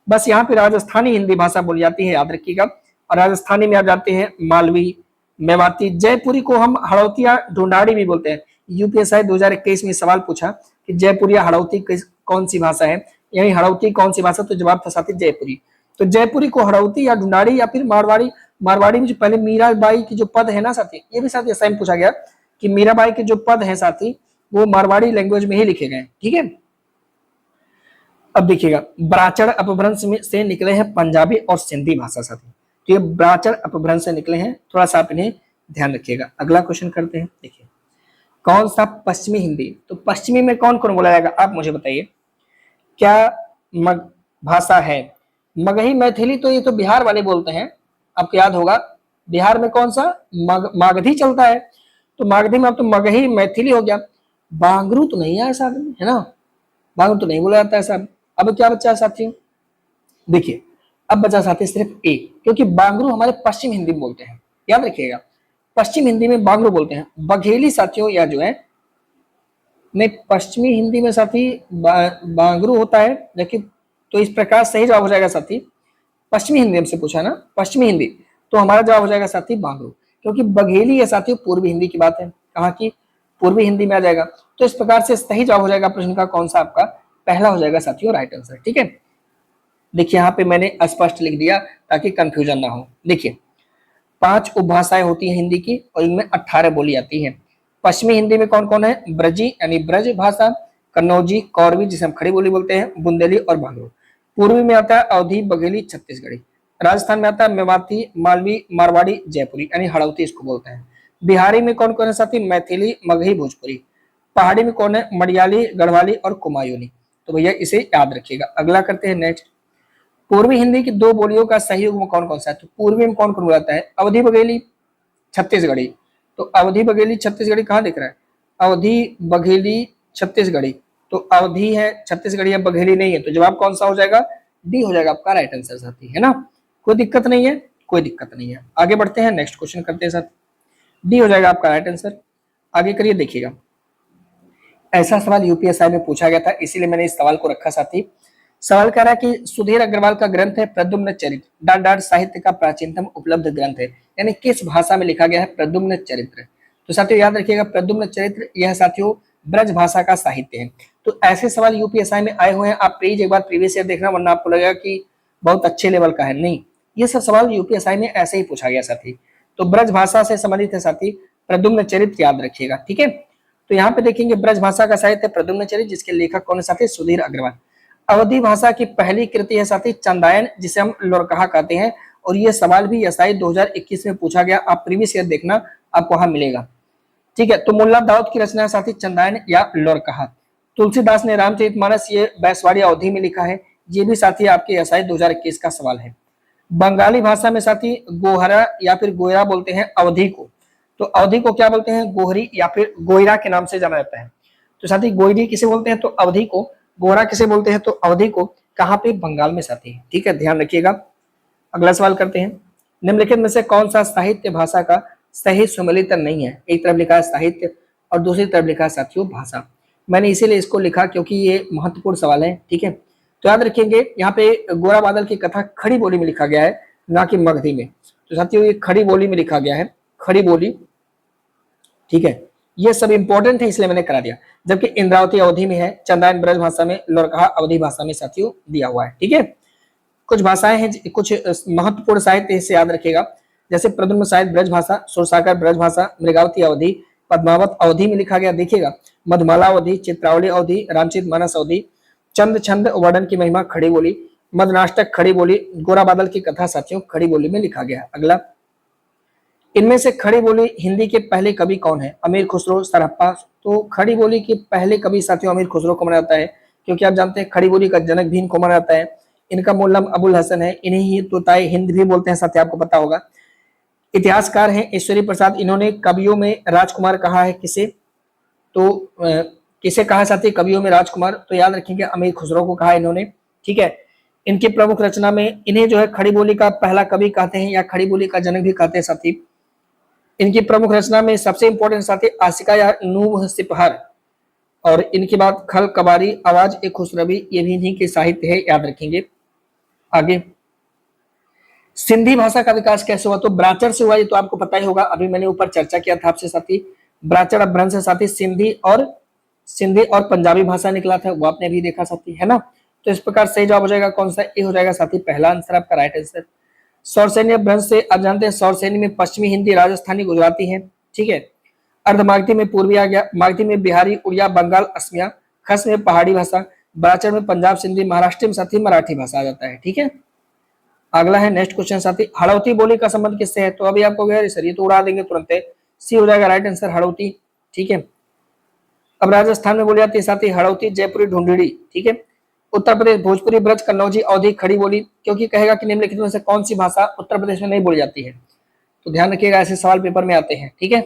बस यहाँ पे राजस्थानी हिंदी भाषा बोली जाती है, याद रखिएगा। और राजस्थानी में आप जाते हैं मालवी, मेवाती, जयपुरी को हम हड़ौतिया ढूंढाड़ी भी बोलते हैं। यूपीएसआई 2021 में सवाल पूछा कि जयपुरिया हड़ौती कौन सी भाषा है, यानी हड़ौती कौन सी भाषा, तो जवाब था साथी जयपुरी। तो जयपुरी को हड़ौती या ढूंढाड़ी या फिर मारवाड़ी, मारवाड़ी में जो पहले मीराबाई की जो पद है ना साथी, ये भी साथी ऐसा पूछा गया कि मीराबाई के जो पद है साथी वो मारवाड़ी लैंग्वेज में ही लिखे गए, ठीक है। अब देखिएगा, ब्राचड़ अपभ्रंश में से निकले हैं पंजाबी और सिंधी भाषा साथी। तो ये ब्राचड़ अपभ्रंश से निकले हैं, थोड़ा सा आप इन्हें ध्यान रखिएगा। अगला क्वेश्चन करते हैं। देखिए, कौन सा पश्चिमी हिंदी, तो पश्चिमी में कौन कौन बोला जाएगा, आप मुझे बताइए। क्या मग भाषा है? मगही मैथिली तो ये तो बिहार वाले बोलते हैं, आपको याद होगा। बिहार में कौन सा मागधी चलता है, तो मागधी में अब तो मगही मैथिली हो गया। बांगरू तो नहीं है साथ में, है ना, बांगरू तो नहीं बोला जाता है साहब। अब क्या बचा साथियों, देखिए अब बचा साथी सिर्फ ए, क्योंकि बांगरू हमारे पश्चिम हिंदी में बोलते हैं, याद रखिएगा, पश्चिम हिंदी में बांगरू बोलते हैं। बघेली साथियों या जो है नहीं, पश्चिमी हिंदी में साथी बांगरू होता है, लेकिन तो इस प्रकार सही जवाब हो जाएगा साथी, पश्चिमी हिंदी हमसे पूछा ना, पश्चिमी हिंदी, तो हमारा जवाब हो जाएगा साथी बांगरू, क्योंकि बघेली है साथी पूर्वी हिंदी की बात है, कहाँ की, पूर्वी हिंदी में आ जाएगा। तो इस प्रकार से सही जवाब हो जाएगा प्रश्न का कौन सा, आपका पहला हो जाएगा साथियों राइट आंसर, ठीक है। देखिए यहाँ पे मैंने स्पष्ट लिख दिया ताकि कंफ्यूजन ना हो। देखिए 5 उपभाषाएं होती हैं हिंदी की और इनमें 18 बोली आती हैं। पश्चिमी हिंदी में कौन कौन है, ब्रजी यानी ब्रज भाषा, कन्नौजी, कौरवी जिसे हम खड़ी बोली बोलते हैं, बुंदेली और भांगरू। पूर्वी में आता है अवधी, बघेली, छत्तीसगढ़ी। राजस्थान में आता है मेवाती, मालवी, मारवाड़ी, जयपुरी यानी हड़ौती इसको बोलते हैं। बिहारी में कौन कौन है साथी, मैथिली, मगही, भोजपुरी। पहाड़ी में कौन है, मलयाली, गढ़वाली और कुमायूनी। तो भैया इसे याद रखिएगा। अगला करते हैं नेक्स्ट, पूर्वी हिंदी की 2 बोलियों का सही युग्म कौन कौन सा है, तो पूर्वी में कौन कौन बोलाता है, अवधी, बघेली, छत्तीसगढ़ी। तो अवधी, बघेली, छत्तीसगढ़ी कहाँ दिख रहा है, अवधी, बघेली, छत्तीसगढ़ी। तो अवधी है, छत्तीसगढ़ी है, बघेली नहीं है, तो जवाब कौन सा हो जाएगा, डी हो जाएगा आपका राइट आंसर साथी, है ना। कोई दिक्कत नहीं है, कोई दिक्कत नहीं है। आगे बढ़ते हैं, नेक्स्ट क्वेश्चन करते हैं साथ, डी हो जाएगा आपका राइट आंसर। आगे करिए, देखिएगा ऐसा सवाल यूपीएसआई में पूछा गया था, इसीलिए मैंने इस सवाल को रखा साथी। सवाल कह रहा है कि सुधीर अग्रवाल का ग्रंथ है प्रद्युम्न चरित्र डाट डाट साहित्य का प्राचीनतम उपलब्ध ग्रंथ है, यानी किस भाषा में लिखा गया है प्रद्युम्न चरित्र। तो साथियों याद रखिएगा, प्रद्युम्न चरित्र यह साथियों ब्रज भाषा का साहित्य है। तो ऐसे सवाल यूपीएसआई में आए हुए हैं, आप प्लीज एक बार प्रीवियस ईयर देखना, वरना आपको लगेगा कि बहुत अच्छे लेवल का है, नहीं, ये सब सवाल यूपीएसआई में ऐसे ही पूछा गया साथी। तो ब्रज भाषा से संबंधित है साथी प्रद्युम्न चरित्र, याद रखिएगा, ठीक है। तो यहाँ पे देखेंगे ब्रज भाषा का साहित्य प्रद्युम्न चरित्र, जिसके लेखक कौन है साथी, सुधीर अग्रवाल। अवधी भाषा की पहली कृति है साथी चंदायन, जिसे हम लोरकहा कहते हैं, और ये सवाल भी एसआई 2021 में पूछा गया, आप प्रीवियस ईयर देखना, आपको वहां मिलेगा, ठीक है। तो मुल्ला दाऊद की रचना है साथी चंदायन या लोरकहा। तुलसीदास ने रामचरितमानस ये बैसवाड़ी अवधि में लिखा है, ये भी साथी आपके एसआई 2021 का सवाल है। बंगाली भाषा में साथी गोहरा या फिर गोयरा बोलते हैं अवधि को, तो अवधि को क्या बोलते हैं, गोहरी या फिर गोयरा के नाम से जाना जाता है। तो साथी गोयरी किसे बोलते हैं, तो अवधि को, गोरा किसे बोलते हैं, तो अवधि को, कहाँ पे, बंगाल में साथी, ठीक है, ध्यान रखिएगा। अगला सवाल करते हैं, निम्नलिखित में से कौन सा साहित्य भाषा का सही सुमेलित नहीं है। एक तरफ लिखा है साहित्य और दूसरी तरफ लिखा है साथियों भाषा। मैंने इसीलिए इसको लिखा क्योंकि ये महत्वपूर्ण सवाल है, ठीक है। तो याद रखेंगे यहाँ पे गोरा बादल की कथा खड़ी बोली में लिखा गया है, ना कि मगधी में। तो साथियों ये खड़ी बोली में लिखा गया है, खड़ी बोली, ठीक है। ये सब इंपॉर्टेंट है इसलिए मैंने करा दिया। जबकि इंद्रावती अवधि में है, चंदायन ब्रज भाषा में, लोरकहा अवधि भाषा में साथियों दिया हुआ है, ठीक है। कुछ भाषाएं हैं, कुछ महत्वपूर्ण साहित्य इसे याद रखिएगा, जैसे प्रद्युम्न साहित्य ब्रज भाषा, सुरसागर ब्रज भाषा, मृगावती अवधि, पद्मावत अवधि में लिखा गया, देखिएगा मधुमाला अवधि, चित्रावली अवधि, रामचरितमानस अवधि, चंद छंद वर्णन की महिमा खड़ी बोली, मदनाष्टक खड़ी बोली, गोरा बादल की कथा साथियों खड़ी बोली में लिखा गया। अगला, इनमें से खड़ी बोली हिंदी के पहले कवि कौन है, अमीर खुसरो, सरहप्पा। तो खड़ी बोली के पहले कवि साथियों अमीर खुसरो को माना जाता है, क्योंकि आप जानते हैं खड़ी बोली का जनक भी इनको माना जाता है। इनका मूल नाम अबुल हसन है, इन्हें ही तोताए हिंद भी बोलते हैं साथी, आपको पता होगा। इतिहासकार हैं ईश्वरी प्रसाद, इन्होंने कवियों में राजकुमार कहा है किसे, तो किसे कहा साथी कवियों में राजकुमार, तो याद रखेंगे अमीर खुसरो को कहा इन्होंने, ठीक है। इनकी प्रमुख रचना में इन्हें जो है खड़ी बोली का पहला कवि कहते हैं या खड़ी बोली का जनक भी कहते हैं साथी। इनकी प्रमुख रचना में सबसे इंपॉर्टेंट साथी आशिका या नूह सिपहर, और इनके बाद खल कबारी, आवाज ए खुसरवी, ये भी इन्हीं के साहित्य है, याद रखेंगे। आगे, सिंधी भाषा का विकास कैसे हुआ, तो ब्राचर से हुआ, ये तो आपको पता ही होगा, अभी मैंने ऊपर चर्चा किया था आपसे साथी। ब्राचर अपभ्रंश से साथी सिंधी और पंजाबी भाषा निकला था, वो आपने भी देखा साथी, है ना। तो इस प्रकार सही जवाब हो जाएगा कौन सा, ए हो जाएगा साथी पहला आंसर आपका राइट आंसर। सौरसैनी अपभ्रंश से आप जानते हैं सौरसैनी में पश्चिमी हिंदी, राजस्थानी, गुजराती है, ठीक है। अर्धमागधी में पूर्वी आ गया, मागधी में बिहारी, उड़िया, बंगाल, असमिया, खस में पहाड़ी भाषा, बराचर में पंजाब सिंधी, महाराष्ट्र में साथी मराठी भाषा आ जाता है। ठीक है, अगला है नेक्स्ट क्वेश्चन साथी, हड़ौती बोली का संबंध किससे है? तो अभी आपको गया सर ये तो उड़ा देंगे तुरंत, सी हो जाएगा राइट आंसर, हड़ौती। ठीक है, अब राजस्थान में बोली जाती है साथी हड़ौती, जयपुरी, ढूंढड़ी। ठीक है, उत्तर प्रदेश भोजपुरी, ब्रज, कन्नौजी, अवधी, खड़ी बोली, क्योंकि कहेगा कि निम्नलिखित में से कौन सी भाषा उत्तर प्रदेश में नहीं बोली जाती है, तो ध्यान रखिएगा ऐसे सवाल पेपर में आते हैं। ठीक है,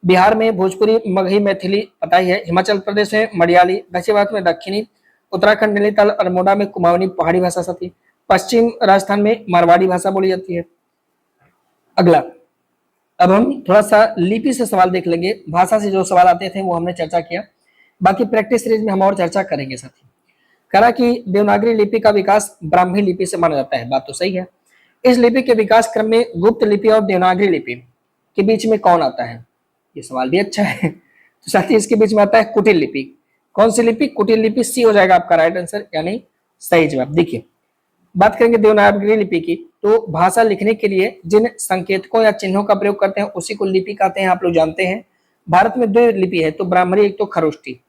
बिहार में भोजपुरी, मगही, मैथिली पता ही है, हिमाचल प्रदेश में मलयाली, दक्षिण भारत में दक्षिणी, उत्तराखंड, नैनीताल, अल्मोड़ा में कुमाऊनी पहाड़ी भाषा साथी, पश्चिम राजस्थान में मारवाड़ी भाषा बोली जाती है। अगला, अब हम थोड़ा सा लिपि से सवाल देख लेंगे, भाषा से जो सवाल आते थे वो हमने चर्चा किया, बाकी प्रैक्टिस सीरीज में हम और चर्चा करेंगे साथी। कहा कि देवनागरी लिपि का विकास ब्राह्मी लिपि से माना जाता है, बात तो सही है। इस लिपि के विकास क्रम में गुप्त लिपि और देवनागरी लिपि के बीच में कौन आता है? ये सवाल भी अच्छा है। तो साथी इसके बीच में आता है कुटिल लिपि। कौन सी लिपि? कुटिल लिपि, सी हो जाएगा आपका राइट आंसर, यानी सही जवाब। देखिए, बात करेंगे देवनागरी लिपि की, तो भाषा लिखने के लिए जिन संकेतकों या चिन्हों का प्रयोग करते हैं उसी को लिपि कहते हैं, आप लोग जानते हैं। भारत में दो लिपि है, तो ब्राह्मणी, एक तो खरोष्टी।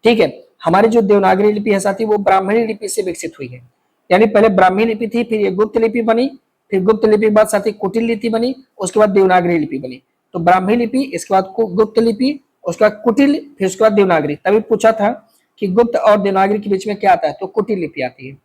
ठीक है, हमारी जो देवनागरी लिपि है साथी वो ब्राह्मणी लिपि से विकसित हुई है, यानी पहले ब्राह्मी लिपि थी, फिर ये गुप्त लिपि बनी, फिर गुप्त लिपि के बाद साथी कुटिल लिपि बनी, उसके बाद देवनागरी लिपि बनी। तो ब्राह्मी लिपि, इसके बाद गुप्त लिपि, उसके बाद कुटिल, फिर उसके बाद देवनागरी। तभी पूछा था कि गुप्त और देवनागरी के बीच में क्या आता है, तो कुटिल लिपि आती है।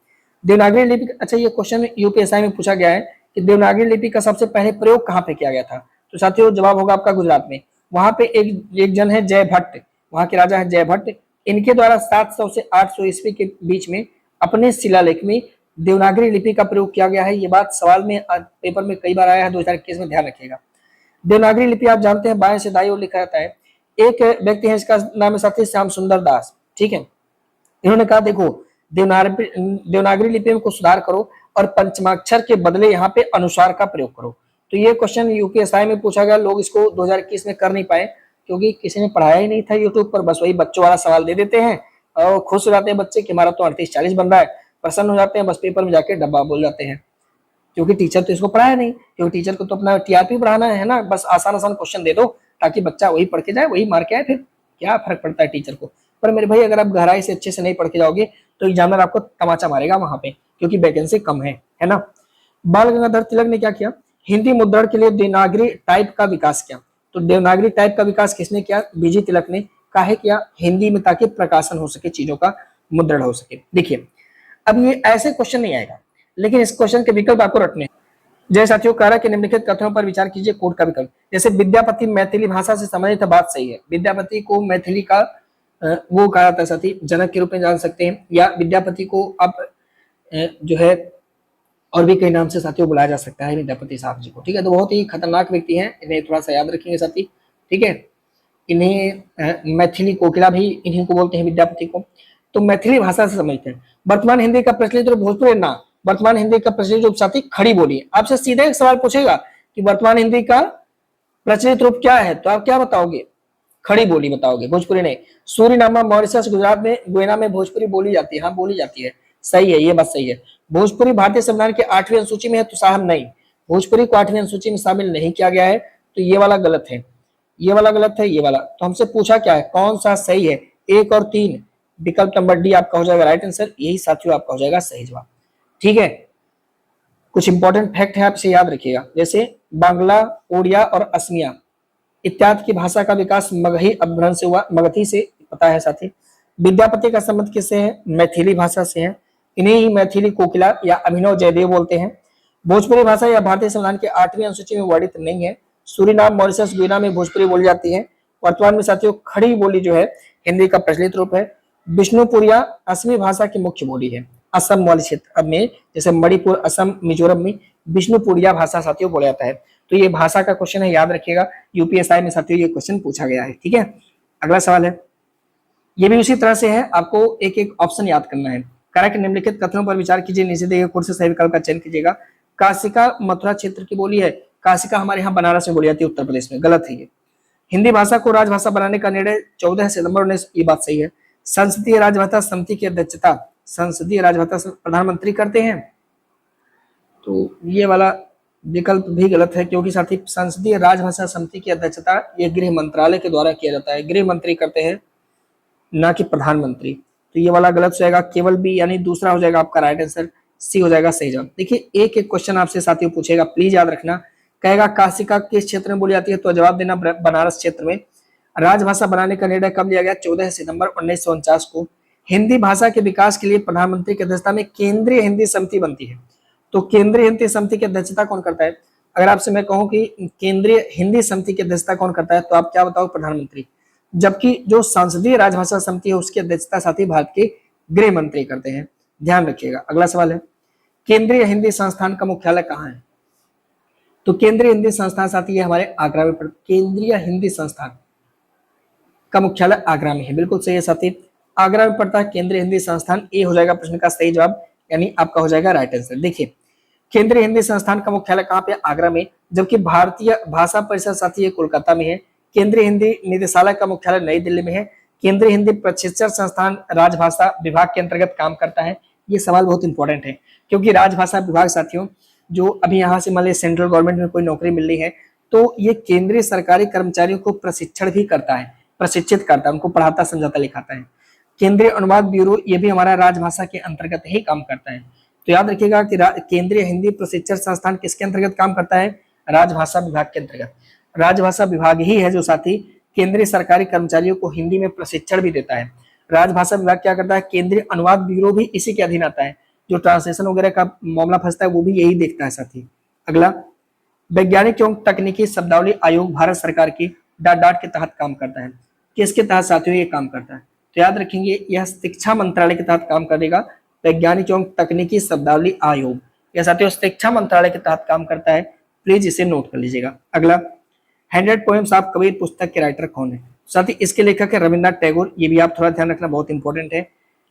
देवनागरी लिपि, अच्छा ये क्वेश्चन यूपीएससी में पूछा गया है कि देवनागरी लिपि का सबसे पहले प्रयोग कहाँ पे किया गया था, तो साथियों जवाब होगा आपका गुजरात में। वहां पे एक जन है जय भट्ट, वहां के राजा है जय भट्ट, इनके द्वारा 700 से 800 ईस्वी के बीच में अपने शिलालेख में देवनागरी लिपि का प्रयोग किया गया है। ये बात सवाल में पेपर में कई बार आया है 2021 में, ध्यान रखिएगा। देवनागरी लिपि आप जानते हैं बाएं से दाएं ओर लिखा जाता है। एक व्यक्ति है, इसका नाम है साथी श्याम सुंदर दास। ठीक है, इन्होंने कहा देखो देवनागरी लिपि में कुछ सुधार करो और पंचमाक्षर के बदले यहाँ पे अनुस्वार का प्रयोग करो। तो ये क्वेश्चन यूपीएससी में पूछा गया, लोग इसको 2021 में कर नहीं पाए क्योंकि किसी ने पढ़ाया ही नहीं था यूट्यूब पर, बस वही बच्चों वाला सवाल दे देते हैं और खुश हो जाते हैं बच्चे कि हमारा तो 38-40 बन रहा है, प्रसन्न हो जाते हैं, बस पेपर में जाके डब्बा बोल जाते हैं, क्योंकि टीचर तो इसको पढ़ाया नहीं। क्योंकि टीचर को तो अपना टीआरपी बढ़ाना है ना, बस आसान आसान क्वेश्चन दे दो ताकि बच्चा वही पढ़ के जाए, वही मार के आए, फिर क्या फर्क पड़ता है टीचर को। पर मेरे भाई अगर आप गहराई से अच्छे से नहीं पढ़ के जाओगे तो एग्जामिनर आपको तमाचा मारेगा वहां पे, क्योंकि वैकेंसी कम है ना। बाल गंगाधर तिलक ने क्या किया? हिंदी मुद्रण के लिए देवनागरी टाइप का विकास किया। तो देवनागरी टाइप का विकास किसने किया? बीजी तिलक ने। काहे किया? हिंदी में, ताकि प्रकाशन हो सके, चीजों का मुद्रण हो सके। देखिए, अब ये ऐसे क्वेश्चन नहीं आएगा, लेकिन इस क्वेश्चन के विकल्प आपको रटने। जय साथियों, कह रहा कि निम्नलिखित कथनों पर विचार कीजिए, कोड का विकल्प। जैसे विद्यापति मैथिली भाषा से संबंधित है, बात सही है। विद्यापति को मैथिली का वो कहा जाता है साथी, जनक के रूप में जान सकते हैं, या विद्यापति को आप जो है और भी कई नाम से साथियों बुलाया जा सकता है विद्यापति साहब जी को। ठीक है, तो बहुत ही खतरनाक व्यक्ति हैं, इन्हें थोड़ा सा याद रखेंगे साथी। ठीक है, इन्हें मैथिली कोकिला भी इन्हीं को बोलते हैं, विद्यापति को। तो मैथिली भाषा से समझते हैं। वर्तमान हिंदी का प्रचलित रूप भोजपुरी ना, वर्तमान हिंदी का प्रचलित रूप साथी खड़ी बोली है। आपसे सीधे एक सवाल पूछेगा कि वर्तमान हिंदी का प्रचलित रूप क्या है, तो आप क्या बताओगे? खड़ी बोली बताओगे, भोजपुरी नहीं। सूरीनामा, मॉरिशस, गुजरात में गुयाना में भोजपुरी बोली जाती है। हाँ, बोली जाती है, सही है, ये बात सही है। भोजपुरी भारतीय संविधान के 8वीं अनुसूची में है, तो साहब नहीं, भोजपुरी को 8वीं अनुसूची में शामिल नहीं किया गया है, तो ये वाला गलत है, ये वाला गलत है, ये वाला। तो हमसे पूछा क्या है, कौन सा सही है? 1 और 3, विकल्प नंबर डी आपका हो जाएगा राइट आंसर, यही साथियों आपका हो जाएगा सही जवाब। ठीक है, कुछ इंपॉर्टेंट फैक्ट है, आपसे याद रखिएगा। जैसे बांग्ला, ओडिया और असमिया इत्यादि की भाषा का विकास मगही अपभ्रंश से हुआ, मगधी से पता है साथी। विद्यापति का संबंध किससे है? मैथिली भाषा से है, इन्हें ही मैथिली कोकिला या अभिनव जयदेव बोलते हैं। भोजपुरी भाषा या भारतीय संविधान के 8वीं अनुसूची में वर्णित नहीं है। सूरीनाम, मॉरिशस, गुयाना में भोजपुरी बोली जाती है। वर्तमान में साथियों खड़ी बोली जो है हिंदी का प्रचलित रूप है। विष्णुपुरिया असमी भाषा की मुख्य बोली है। असम वाले क्षेत्र में, जैसे मणिपुर, असम, मिजोरम में विष्णुपुरिया भाषा साथियों बोला जाता है। तो ये भाषा का क्वेश्चन है, याद रखिएगा, यूपीएससी में साथियों ये क्वेश्चन पूछा गया है। ठीक है, अगला सवाल है, ये भी उसी तरह से है, आपको एक एक ऑप्शन याद करना है। करेक्ट निम्नलिखित कथनों पर विचार कीजिए, नीचे दिए कोड से सही विकल्प का चयन कीजिएगा। काशिका मथुरा क्षेत्र की बोली है। काशिका हमारे यहाँ बनारस में बोली जाती है, उत्तर प्रदेश में, गलत है ये। हिंदी भाषा को राजभाषा बनाने का निर्णय 14 सितंबर 19, ये बात सही है। संसदीय राजभाषा समिति की अध्यक्षता संसदीय राजभाषा प्रधानमंत्री करते हैं, तो ये वाला विकल्प भी गलत है, क्योंकि साथी संसदीय राजभाषा समिति की अध्यक्षता ये गृह मंत्रालय के द्वारा किया जाता है, गृह मंत्री करते हैं, ना कि प्रधानमंत्री। तो ये वाला गलत हो जाएगा, केवल बी यानी दूसरा हो जाएगा आपका राइट आंसर, सी हो जाएगा सही जवाब। देखिए एक एक क्वेश्चन आपसे साथियों पूछेगा, प्लीज याद रखना। कहेगा काशिका किस क्षेत्र में बोली जाती है, तो जवाब देना बनारस क्षेत्र में। राजभाषा बनाने का निर्णय कब लिया गया, 14 सितंबर 1949 को। हिंदी भाषा के विकास के लिए प्रधानमंत्री की अध्यक्षता में केंद्रीय हिंदी समिति बनती है, तो केंद्रीय हिंदी समिति की अध्यक्षता कौन करता है। अगर आपसे मैं कहूं कि केंद्रीय हिंदी समिति की अध्यक्षता कौन करता है, तो आप क्या बताओ, प्रधानमंत्री। जबकि जो संसदीय राजभाषा समिति है उसकी अध्यक्षता साथी भारत के गृह मंत्री करते हैं, ध्यान रखिएगा। अगला सवाल है, केंद्रीय हिंदी संस्थान का मुख्यालय कहाँ है, तो केंद्रीय हिंदी संस्थान साथी है हमारे आगरा में। केंद्रीय हिंदी संस्थान का मुख्यालय आगरा में है, बिल्कुल सही है साथी, आगरा में पड़ता है केंद्रीय हिंदी संस्थान। ए हो जाएगा प्रश्न का सही जवाब, यानी आपका हो जाएगा राइट आंसर। देखिए केंद्रीय हिंदी संस्थान का मुख्यालय कहाँ पे, आगरा में, जबकि भारतीय भाषा परिषद साथी कोलकाता में है। केंद्रीय हिंदी निदेशालय का मुख्यालय नई दिल्ली में है। केंद्रीय हिंदी प्रशिक्षण संस्थान राजभाषा विभाग के अंतर्गत काम करता है। ये सवाल बहुत इंपॉर्टेंट है, क्योंकि राजभाषा विभाग साथियों जो अभी यहाँ से मान लीजिए सेंट्रल गवर्नमेंट में कोई नौकरी मिल रही है, तो ये केंद्रीय सरकारी कर्मचारियों को प्रशिक्षण भी करता है, प्रशिक्षित करता है, उनको पढ़ाता समझाता लिखाता है। केंद्रीय अनुवाद ब्यूरो ये भी हमारा राजभाषा के अंतर्गत ही काम करता है। तो याद रखिएगा कि केंद्रीय हिंदी प्रशिक्षण संस्थान किसके अंतर्गत काम करता है, राजभाषा विभाग के अंतर्गत। राजभाषा विभाग ही है जो साथी केंद्रीय सरकारी कर्मचारियों को हिंदी में प्रशिक्षण भी देता है। राजभाषा विभाग क्या करता है, केंद्रीय अनुवाद ब्यूरो भी इसी के अधीन आता है, जो ट्रांसलेशन वगैरह का मामला फंसता है वो भी यही देखता है साथी। अगला, वैज्ञानिक एवं तकनीकी शब्दावली आयोग भारत सरकार की डाट के तहत काम करता है। किसके तहत साथियों ये काम करता है, तो याद रखेंगे यह शिक्षा मंत्रालय के तहत काम करेगा। वैज्ञानिक एवं तकनीकी शब्दावली आयोग यह साथियों शिक्षा मंत्रालय के तहत काम करता है, प्लीज इसे नोट कर लीजिएगा। अगला, 100 पोएम्स ऑफ कबीर पुस्तक के राइटर कौन है, साथी इसके लेखक है रविन्द्रनाथ टैगोर, ये भी आप थोड़ा ध्यान रखना बहुत इंपॉर्टेंट है।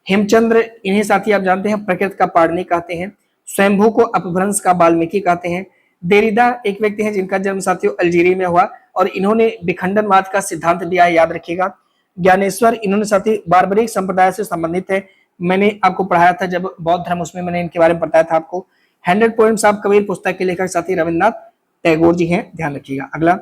हेमचंद्र इन्हें साथी आप जानते हैं प्रकृति का पाणिनि कहते हैं। स्वयंभू को अपभ्रंश का वाल्मीकि कहते हैं। देरिदा एक व्यक्ति हैं जिनका जन्म साथियों अल्जीरिया में हुआ और इन्होंने विखंडनवाद का सिद्धांत दिया है, याद रखिएगा। ज्ञानेश्वर इन्होंने साथी बार्बरिक संप्रदाय से संबंधित है, मैंने आपको पढ़ाया था जब बौद्ध धर्म उसमें मैंने इनके बारे में बताया था आपको। 100 पोएम्स ऑफ कबीर पुस्तक के लेखक साथी रविन्द्रनाथ टैगोर जी हैं, ध्यान रखिएगा। अगला,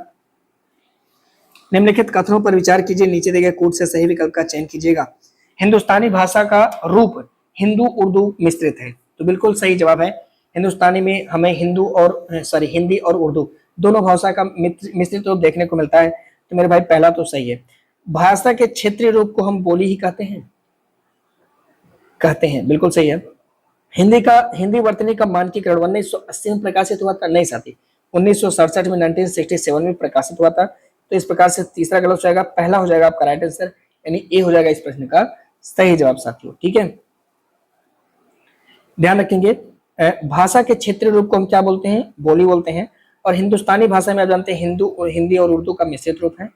निम्नलिखित कथनों पर विचार कीजिए, नीचे दिए गए कोड से सही विकल्प का चयन कीजिएगा। हिंदुस्तानी भाषा का रूप हिंदू उर्दू मिश्रित है, तो बिल्कुल सही जवाब है। हिंदुस्तानी में हमें हिंदी और उर्दू दोनों भाषा का मिश्रित रूप देखने को मिलता है, तो मेरे भाई पहला तो सही है। भाषा के क्षेत्रीय रूप को हम बोली ही कहते हैं, बिल्कुल सही है। हिंदी वर्तनी का मानकीकरण 1980 में प्रकाशित हुआ था, नहीं साथी 1967 में 1967 में प्रकाशित हुआ था। तो इस प्रकार से तीसरा गलत हो जाएगा, पहला हो जाएगा आपका राइट आंसर, यानी ए हो जाएगा इस प्रश्न का सही जवाब साथियों, ठीक है। ध्यान रखेंगे भाषा के क्षेत्रीय रूप को हम क्या बोलते हैं, बोली बोलते हैं। और हिंदुस्तानी भाषा में आप जानते हैं हिंदी और उर्दू का मिश्रित रूप है।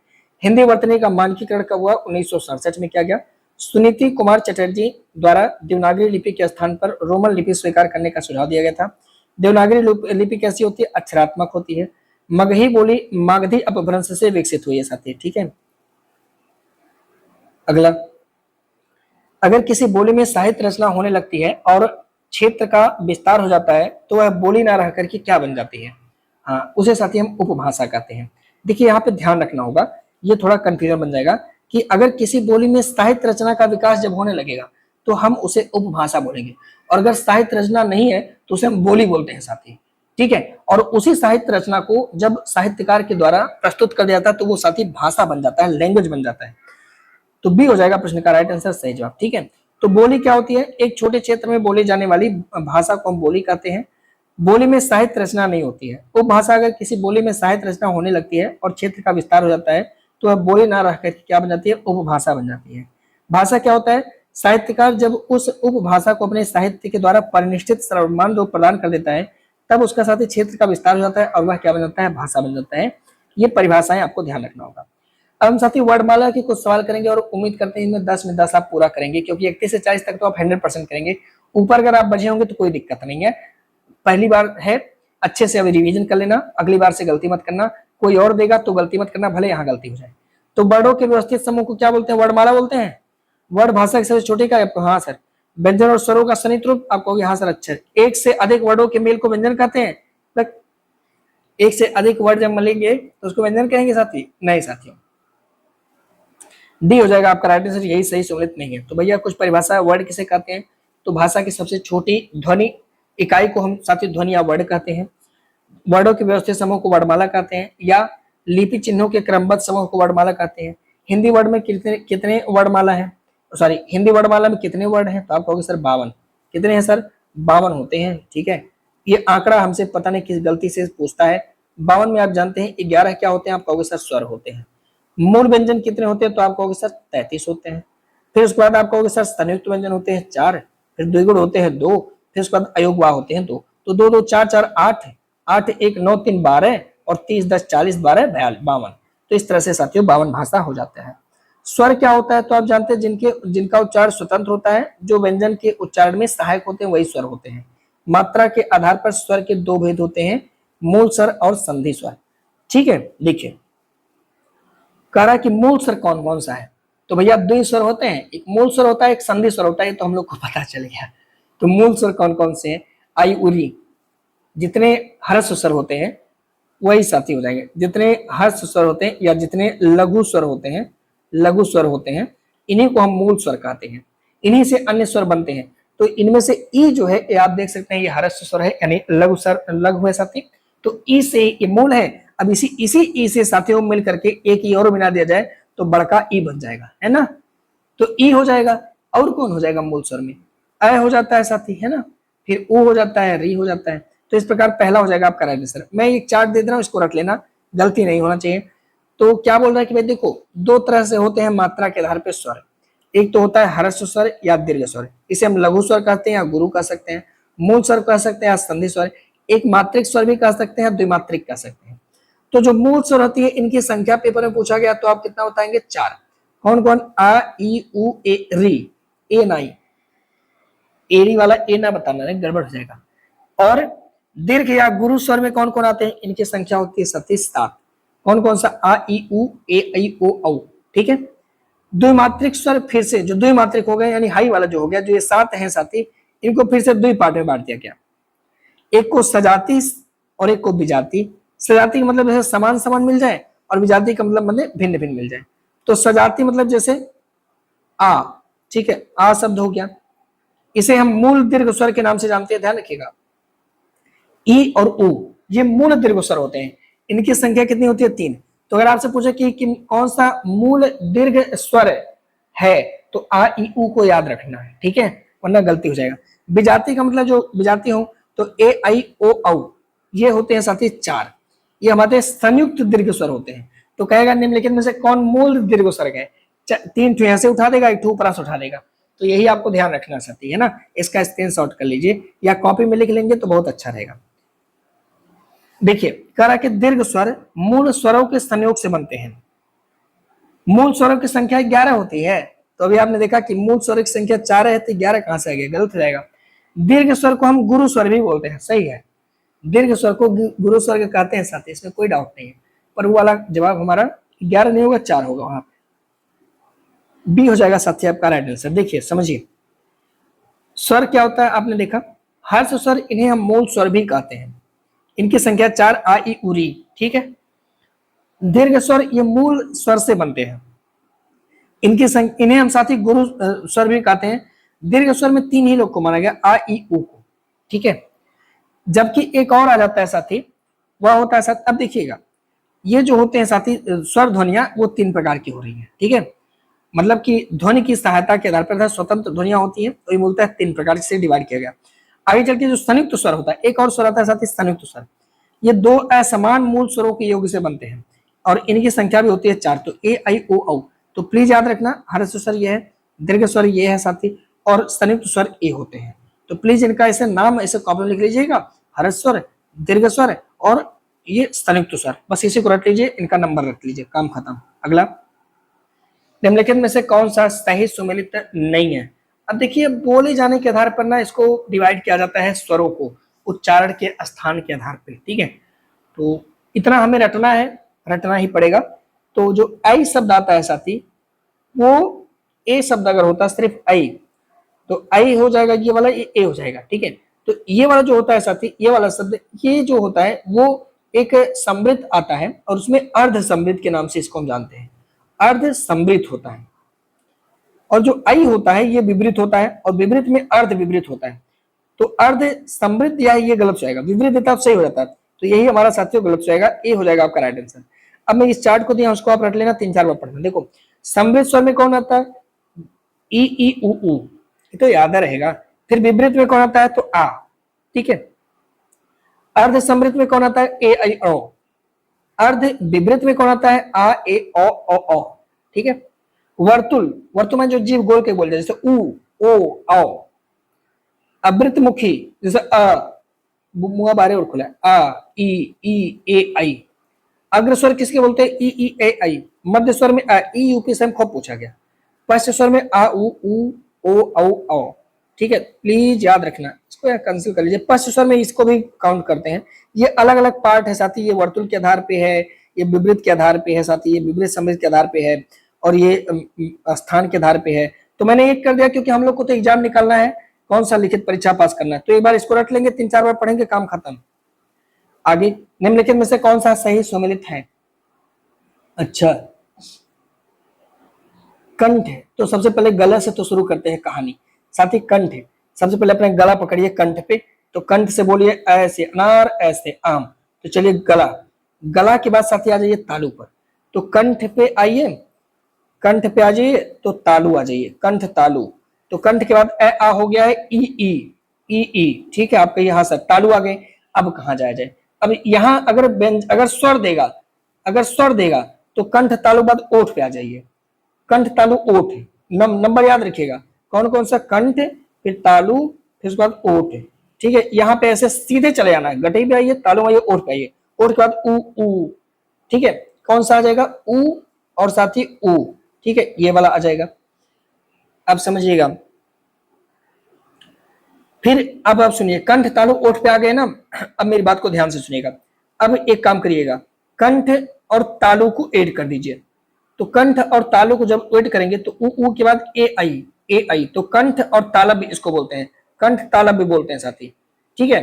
हिंदी वर्तनी का मानकीकरण कब हुआ, 1967 में किया गया। सुनीति कुमार चटर्जी द्वारा देवनागरी लिपि के स्थान पर रोमन लिपि स्वीकार करने का सुझाव दिया गया था। देवनागरी लिपि कैसी होती है, अक्षरात्मक होती है। मगही बोली मागधी अपभ्रंश से विकसित हुई है साथी, ठीक है। अगला, अगर किसी बोली में साहित्य रचना होने लगती है और क्षेत्र का विस्तार हो जाता है तो वह बोली ना रह करके क्या बन जाती है, हाँ उसे साथी हम उपभाषा कहते हैं। देखिए यहाँ पे ध्यान रखना होगा, ये थोड़ा कंफ्यूजन बन जाएगा कि अगर किसी बोली में साहित्य रचना का विकास जब होने लगेगा तो हम उसे उपभाषा बोलेंगे, और अगर साहित्य रचना नहीं है तो उसे हम बोली बोलते हैं साथी, ठीक है। और उसी साहित्य रचना को जब साहित्यकार के द्वारा प्रस्तुत कर दिया जाता है तो वो साथी भाषा बन जाता है, लैंग्वेज बन जाता है। तो बी हो जाएगा प्रश्न का राइट आंसर सही जवाब, ठीक है। तो बोली क्या होती है, एक छोटे क्षेत्र में बोली जाने वाली भाषा को हम बोली कहते हैं। बोली में साहित्य रचना नहीं होती है। उपभाषा, अगर किसी बोली में साहित्य रचना होने लगती है और क्षेत्र का विस्तार हो जाता है तो वह बोली ना रह करके क्या बन जाती है, उपभाषा बन जाती है। भाषा क्या होता है, साहित्यकार जब उस उपभाषा को अपने साहित्य के द्वारा परिनिष्ठित सर्वमान्य रूप प्रदान कर देता है तब उसका साथी क्षेत्र का विस्तार हो जाता है और वह क्या बन जाता है, भाषा बन जाता है। ये परिभाषाएं आपको ध्यान रखना होगा। अब हम साथी वर्णमाला के कुछ सवाल करेंगे और उम्मीद करते हैं इनमें 10 में 10 आप पूरा करेंगे, क्योंकि 31 से 40 तक तो आप 100% करेंगे। ऊपर अगर आप बचे होंगे तो कोई दिक्कत नहीं है, पहली बार है, अच्छे से अभी रिवीजन कर लेना, अगली बार से गलती मत करना। कोई और देगा तो गलती मत करना, भले यहाँ गलती हो जाए। तो वर्णों के व्यवस्थित समूह को क्या बोलते हैं, वर्णमाला बोलते हैं। वर्ण भाषा की सबसे छोटी का आपको, हाँ सर। व्यंजन और स्वरों का संयुक्त रूप आपको, हाँ सर। अच्छा, एक से अधिक वर्णों के मेल को व्यंजन कहते हैं। एक से अधिक वर्ड जब मिलेंगे तो उसको व्यंजन कहेंगे साथी? नहीं साथियों, डी हो जाएगा आपका राइट आंसर, यही सही सम्मिलित नहीं है। तो भैया कुछ परिभाषा, वर्ड किसे कहते हैं? तो भाषा की सबसे छोटी ध्वनि इकाई को हम साथी ध्वनि या वर्ड कहते हैं। वर्डों के व्यवस्थित समूह को वर्णमाला कहते हैं, या लिपि चिन्हों के क्रमबद्ध समूह को वर्णमाला कहते हैं। हिंदी वर्ड में कितने कितने वर्णमाला है, सॉरी हिंदी वर्णमाला में कितने वर्ड हैं? तो आप कहोगे सर 52। कितने हैं सर? 52 होते हैं। ठीक है, ये आंकड़ा हमसे पता नहीं किस गलती से पूछता है। 52 में आप जानते हैं 11 क्या होते हैं? आप कहोगे सर स्वर होते हैं। मूल व्यंजन कितने होते हैं? तो आप कहोगे सर 33 होते हैं। फिर उसके बाद आप कहोगे सर संयुक्त व्यंजन होते हैं 4, फिर द्विगुण होते हैं 2, फिर उसके बाद अयोगवा होते हैं 2। तो 2 2 4 4 8, 8 1 9 3 12 और 30 10 40 12 52। तो इस तरह से साथियों 52 भाषा हो जाते हैं। स्वर क्या होता है? तो आप जानते हैं जिनका उच्चारण स्वतंत्र होता है, जो व्यंजन के उच्चारण में सहायक होते हैं वही स्वर होते हैं। मात्रा के आधार पर स्वर के दो भेद होते हैं, मूल स्वर और संधि स्वर। ठीक है, देखिए कह रहा है कि मूल स्वर कौन कौन सा है? तो भैया दो स्वर होते हैं, एक मूल स्वर होता है, एक संधि स्वर होता है, तो हम लोग को पता चल गया। तो मूल स्वर कौन कौन से हैं? आई उरी, जितने हर्ष स्वर होते हैं वही साथी हो जाएंगे। जितने हर्ष स्वर होते हैं या जितने लघु स्वर होते हैं, लघु स्वर होते हैं, इन्हीं को हम मूल स्वर कहते हैं। इन्हीं से अन्य स्वर बनते हैं। तो इनमें से ई जो है ये आप देख सकते हैं, ये हर्ष स्वर है, यानी लघु स्वर, लघु है साथी। तो ई से ये मूल है। अब इसी ई से साथियों मिल करके एक ई और मिला दिया जाए तो बड़का ई बन जाएगा, है ना? तो ई हो जाएगा। और कौन हो जाएगा मूल स्वर में? अ हो जाता है साथी, है ना? फिर ऊ हो जाता है, री हो जाता है। तो इस प्रकार पहला हो जाएगा आपका राइट आंसर। मैं एक चार्ट दे दे रहा हूं, इसको रख लेना, गलती नहीं होना चाहिए। तो क्या बोल रहा है कि भाई देखो, दो तरह से होते हैं मात्रा के आधार पर स्वर। एक तो होता है हर्ष स्वर या दीर्घ स्वर, इसे हम लघु स्वर कहते हैं या गुरु कह सकते हैं, मूल स्वर कह सकते हैं या संधि स्वर, एक मात्रिक स्वर भी कह सकते हैं, द्विमात्रिक कह सकते हैं। तो जो मूल स्वर होती है इनकी संख्या पेपर में पूछा गया तो आप कितना बताएंगे? 4। कौन कौन? आ ई उ ए री, ए नाई, एरी वाला ए ना बताना, नहीं गड़बड़ हो जाएगा। और दीर्घ या गुरु स्वर में कौन कौन आते हैं? इनकी संख्या होती है 7। कौन कौन सा? आ ई उ ए आई ओ औ। ठीक है, द्विमात्रिक स्वर फिर से जो द्विमात्रिक हो गए, यानी हाई वाला जो हो गया, जो ये 7 हैं साथी, इनको फिर से दो पार्ट में बांट दिया गया। एक को सजाती और एक को विजाती। सजाती का मतलब जैसे समान समान मिल जाए, और विजाती का मतलब भिन्न भिन्न मिल जाए। तो सजाती मतलब जैसे आ, ठीक है, आ शब्द हो गया, इसे हम मूल दीर्घ स्वर के नाम से जानते हैं, ध्यान रखिएगा। ई और उ ये मूल दीर्घ स्वर होते हैं। इनकी संख्या कितनी होती है? 3। तो अगर आपसे पूछे कि कौन सा मूल दीर्घ स्वर है, तो आ ई उ को याद रखना है, ठीक है, वरना गलती हो जाएगा। विजाती का मतलब जो विजाती हो तो ए आई ओ औ, ये होते हैं साथी 4। ये हमारे संयुक्त दीर्घ स्वर होते हैं। तो कहेगा निम्नलिखित में से कौन मूल दीर्घ स्वर है? 3 ठो यहां से उठा देगा, 1 ठो ऊपर से उठा देगा। तो यही आपको ध्यान रखना साथी, है ना? इसका स्क्रीनशॉट कर लीजिए या कॉपी में लिख लेंगे तो बहुत अच्छा रहेगा। देखिए कह रहा कि दीर्घ स्वर मूल स्वरों के संयोग से बनते हैं। मूल स्वरों की संख्या 11 होती है। तो अभी आपने देखा कि मूल स्वर की संख्या 4 है, तो 11 कहां से आ गया? गलत हो जाएगा। दीर्घ स्वर को हम गुरु स्वर भी बोलते हैं, सही है, दीर्घ स्वर को गुरु स्वर कहते हैं साथी, इसमें कोई डाउट नहीं है। पर वो वाला जवाब हमारा 11 नहीं होगा, 4 होगा, वहां बी हो जाएगा साथी आपका राइट आंसर। देखिए समझिए, स्वर क्या होता है आपने देखा, हर्ष स्वर, इन्हें हम मूल स्वर भी कहते हैं। इनकी संख्या 4, आ ई उरी, ठीक है। दीर्घ स्वर ये मूल स्वर से बनते हैं। इन्हें हम साथी गुरु स्वर भी कहते हैं। दीर्घ स्वर में 3 ही लोग को माना गया, आ ई उ को, ठीक है। जबकि एक और आ जाता है साथी, वह होता है साथी, अब देखिएगा ये जो होते हैं साथी स्वर ध्वनियां, वो 3 प्रकार की हो रही है, ठीक है। मतलब कि ध्वनि की सहायता के आधार पर स्वतंत्र ध्वनियां होती है, तो ये मूलतः 3 प्रकार से डिवाइड किया गया। आगे चल के जो संयुक्त स्वर होता है, एक और स्वर आता है साथी संयुक्त स्वर। ये 2 असमान मूल स्वरों के योग से बनते हैं और इनकी संख्या भी होती है 4। तो ए आई ओ औ। तो प्लीज याद रखना, हर्ष स्वर ये है, दीर्घ स्वर ये है साथी, और संयुक्त स्वर ए होते हैं। तो प्लीज इनका ऐसे नाम ऐसे कॉपी में लिख लीजिएगा, हर्ष स्वर, दीर्घ स्वर और ये संयुक्त स्वर, बस इसी को रख लीजिए, इनका नंबर रख लीजिए, काम खत्म। अगला, निम्नलिखित में से कौन सा सही सुमेलित नहीं है? अब देखिए बोले जाने के आधार पर ना इसको डिवाइड किया जाता है स्वरों को उच्चारण के स्थान के आधार पर, ठीक है। तो इतना हमें रटना है, रटना ही पड़ेगा। तो जो आई शब्द आता है साथी, वो ए शब्द अगर होता सिर्फ आई, तो आई हो जाएगा, ये वाला ये ए हो जाएगा, ठीक है। तो ये वाला जो होता है साथी, ये वाला शब्द, ये जो होता है वो एक समृद्ध आता है और उसमें अर्ध समृद्ध के नाम से इसको हम जानते हैं, अर्ध समृद्ध होता है। और जो आई होता है ये विपरीत होता है और विपरीत में अर्ध विपरीत होता है। तो अर्ध समृद्ध या ये गलत हो जाएगा, विपरीत देता है सही हो जाता है, तो यही हमारा साथियों गलत हो जाएगा, ए हो जाएगा आपका राइट आंसर। अब मैं इस चार्ट को दिया उसको आप रट लेना, 3-4 बार पढ़ना। देखो समृद्ध स्वर में कौन आता है, ई ई उ उ, ये तो याद रहेगा। फिर विपरीत में कौन आता है, तो आ, ठीक है। अर्ध समृद्ध में कौन आता है, ए आई ओ। अर्ध विपरीत में कौन आता है, आ ए ओ ओ ओ, ठीक है। वर्तुल, वर्तुल में जो जीव गोल के बोलते हैं, जैसे उ ओ औ। अवृतमुखी, जैसे अ, मुआ बारे और खुला, आ ई ई ए आई। अग्रस्वर किसके बोलते हैं, ई ई ए आई। मध्य स्वर में आ, ई यूपी से खूब पूछा गया। पश्च स्वर में आ उ ओ औ औ, ठीक है। प्लीज याद रखना, इसको यहाँ कैंसिल कर लीजिए। पश्च स्वर में इसको भी काउंट करते हैं। ये अलग अलग पार्ट है साथी, ये वर्तुल के आधार पे है, ये विपरीत के आधार पे है साथी, ये विपरीत समृद्ध के आधार पे है, और ये स्थान के आधार पे है। तो मैंने एक कर दिया क्योंकि हम लोग को तो एग्जाम निकालना है, कौन सा लिखित परीक्षा पास करना है। तो एक बार इसको रट लेंगे, 3-4 बार पढ़ेंगे, काम खत्म। आगे निम्नलिखित में से कौन सा सही सम्मिलित है, अच्छा कंठ है। तो सबसे पहले गला से तो शुरू करते हैं कहानी साथी, कंठ है। सबसे पहले अपने गला पकड़िए कंठ पे, तो कंठ से बोलिए ऐसे अनार ऐसे आम। तो चलिए गला, गला के बाद साथी आ जाइए तालू पर। तो कंठ पे आइए, कंठ पे आ जाइए तो तालू आ जाइए, कंठ तालू। तो कंठ के बाद ए आ हो गया है, ई ई ई ई, ठीक है। आपका यहाँ से तालू आ गए। अब कहाँ जाया जाए, अब यहाँ अगर स्वर देगा, अगर स्वर देगा तो कंठ तालु बाद ओठ पे आ जाइए। कंठ तालु ओठ, नंबर याद रखिएगा, कौन कौन सा, कंठ फिर तालु फिर उसके बाद ओठ, ठीक है। यहाँ पे ऐसे सीधे चले जाना है, गटई पे आइए, तालु में आइए, ओठ पे आइए, ओठ के बाद ऊ ऊ, ठीक है। कौन सा आ जाएगा, ऊ और साथ ही ऊ, ठीक है, ये वाला आ जाएगा। अब समझिएगा, फिर अब आप सुनिए, कंठ तालु ओठ पे आ गए ना। अब मेरी बात को ध्यान से सुनिएगा। अब एक काम करिएगा, कंठ और तालु को ऐड कर दीजिए। तो कंठ और तालु को जब ऐड करेंगे तो ऊ के बाद ए आई, ए आई। तो कंठ और तालब इसको बोलते हैं, कंठ तालब भी बोलते हैं साथी, ठीक है।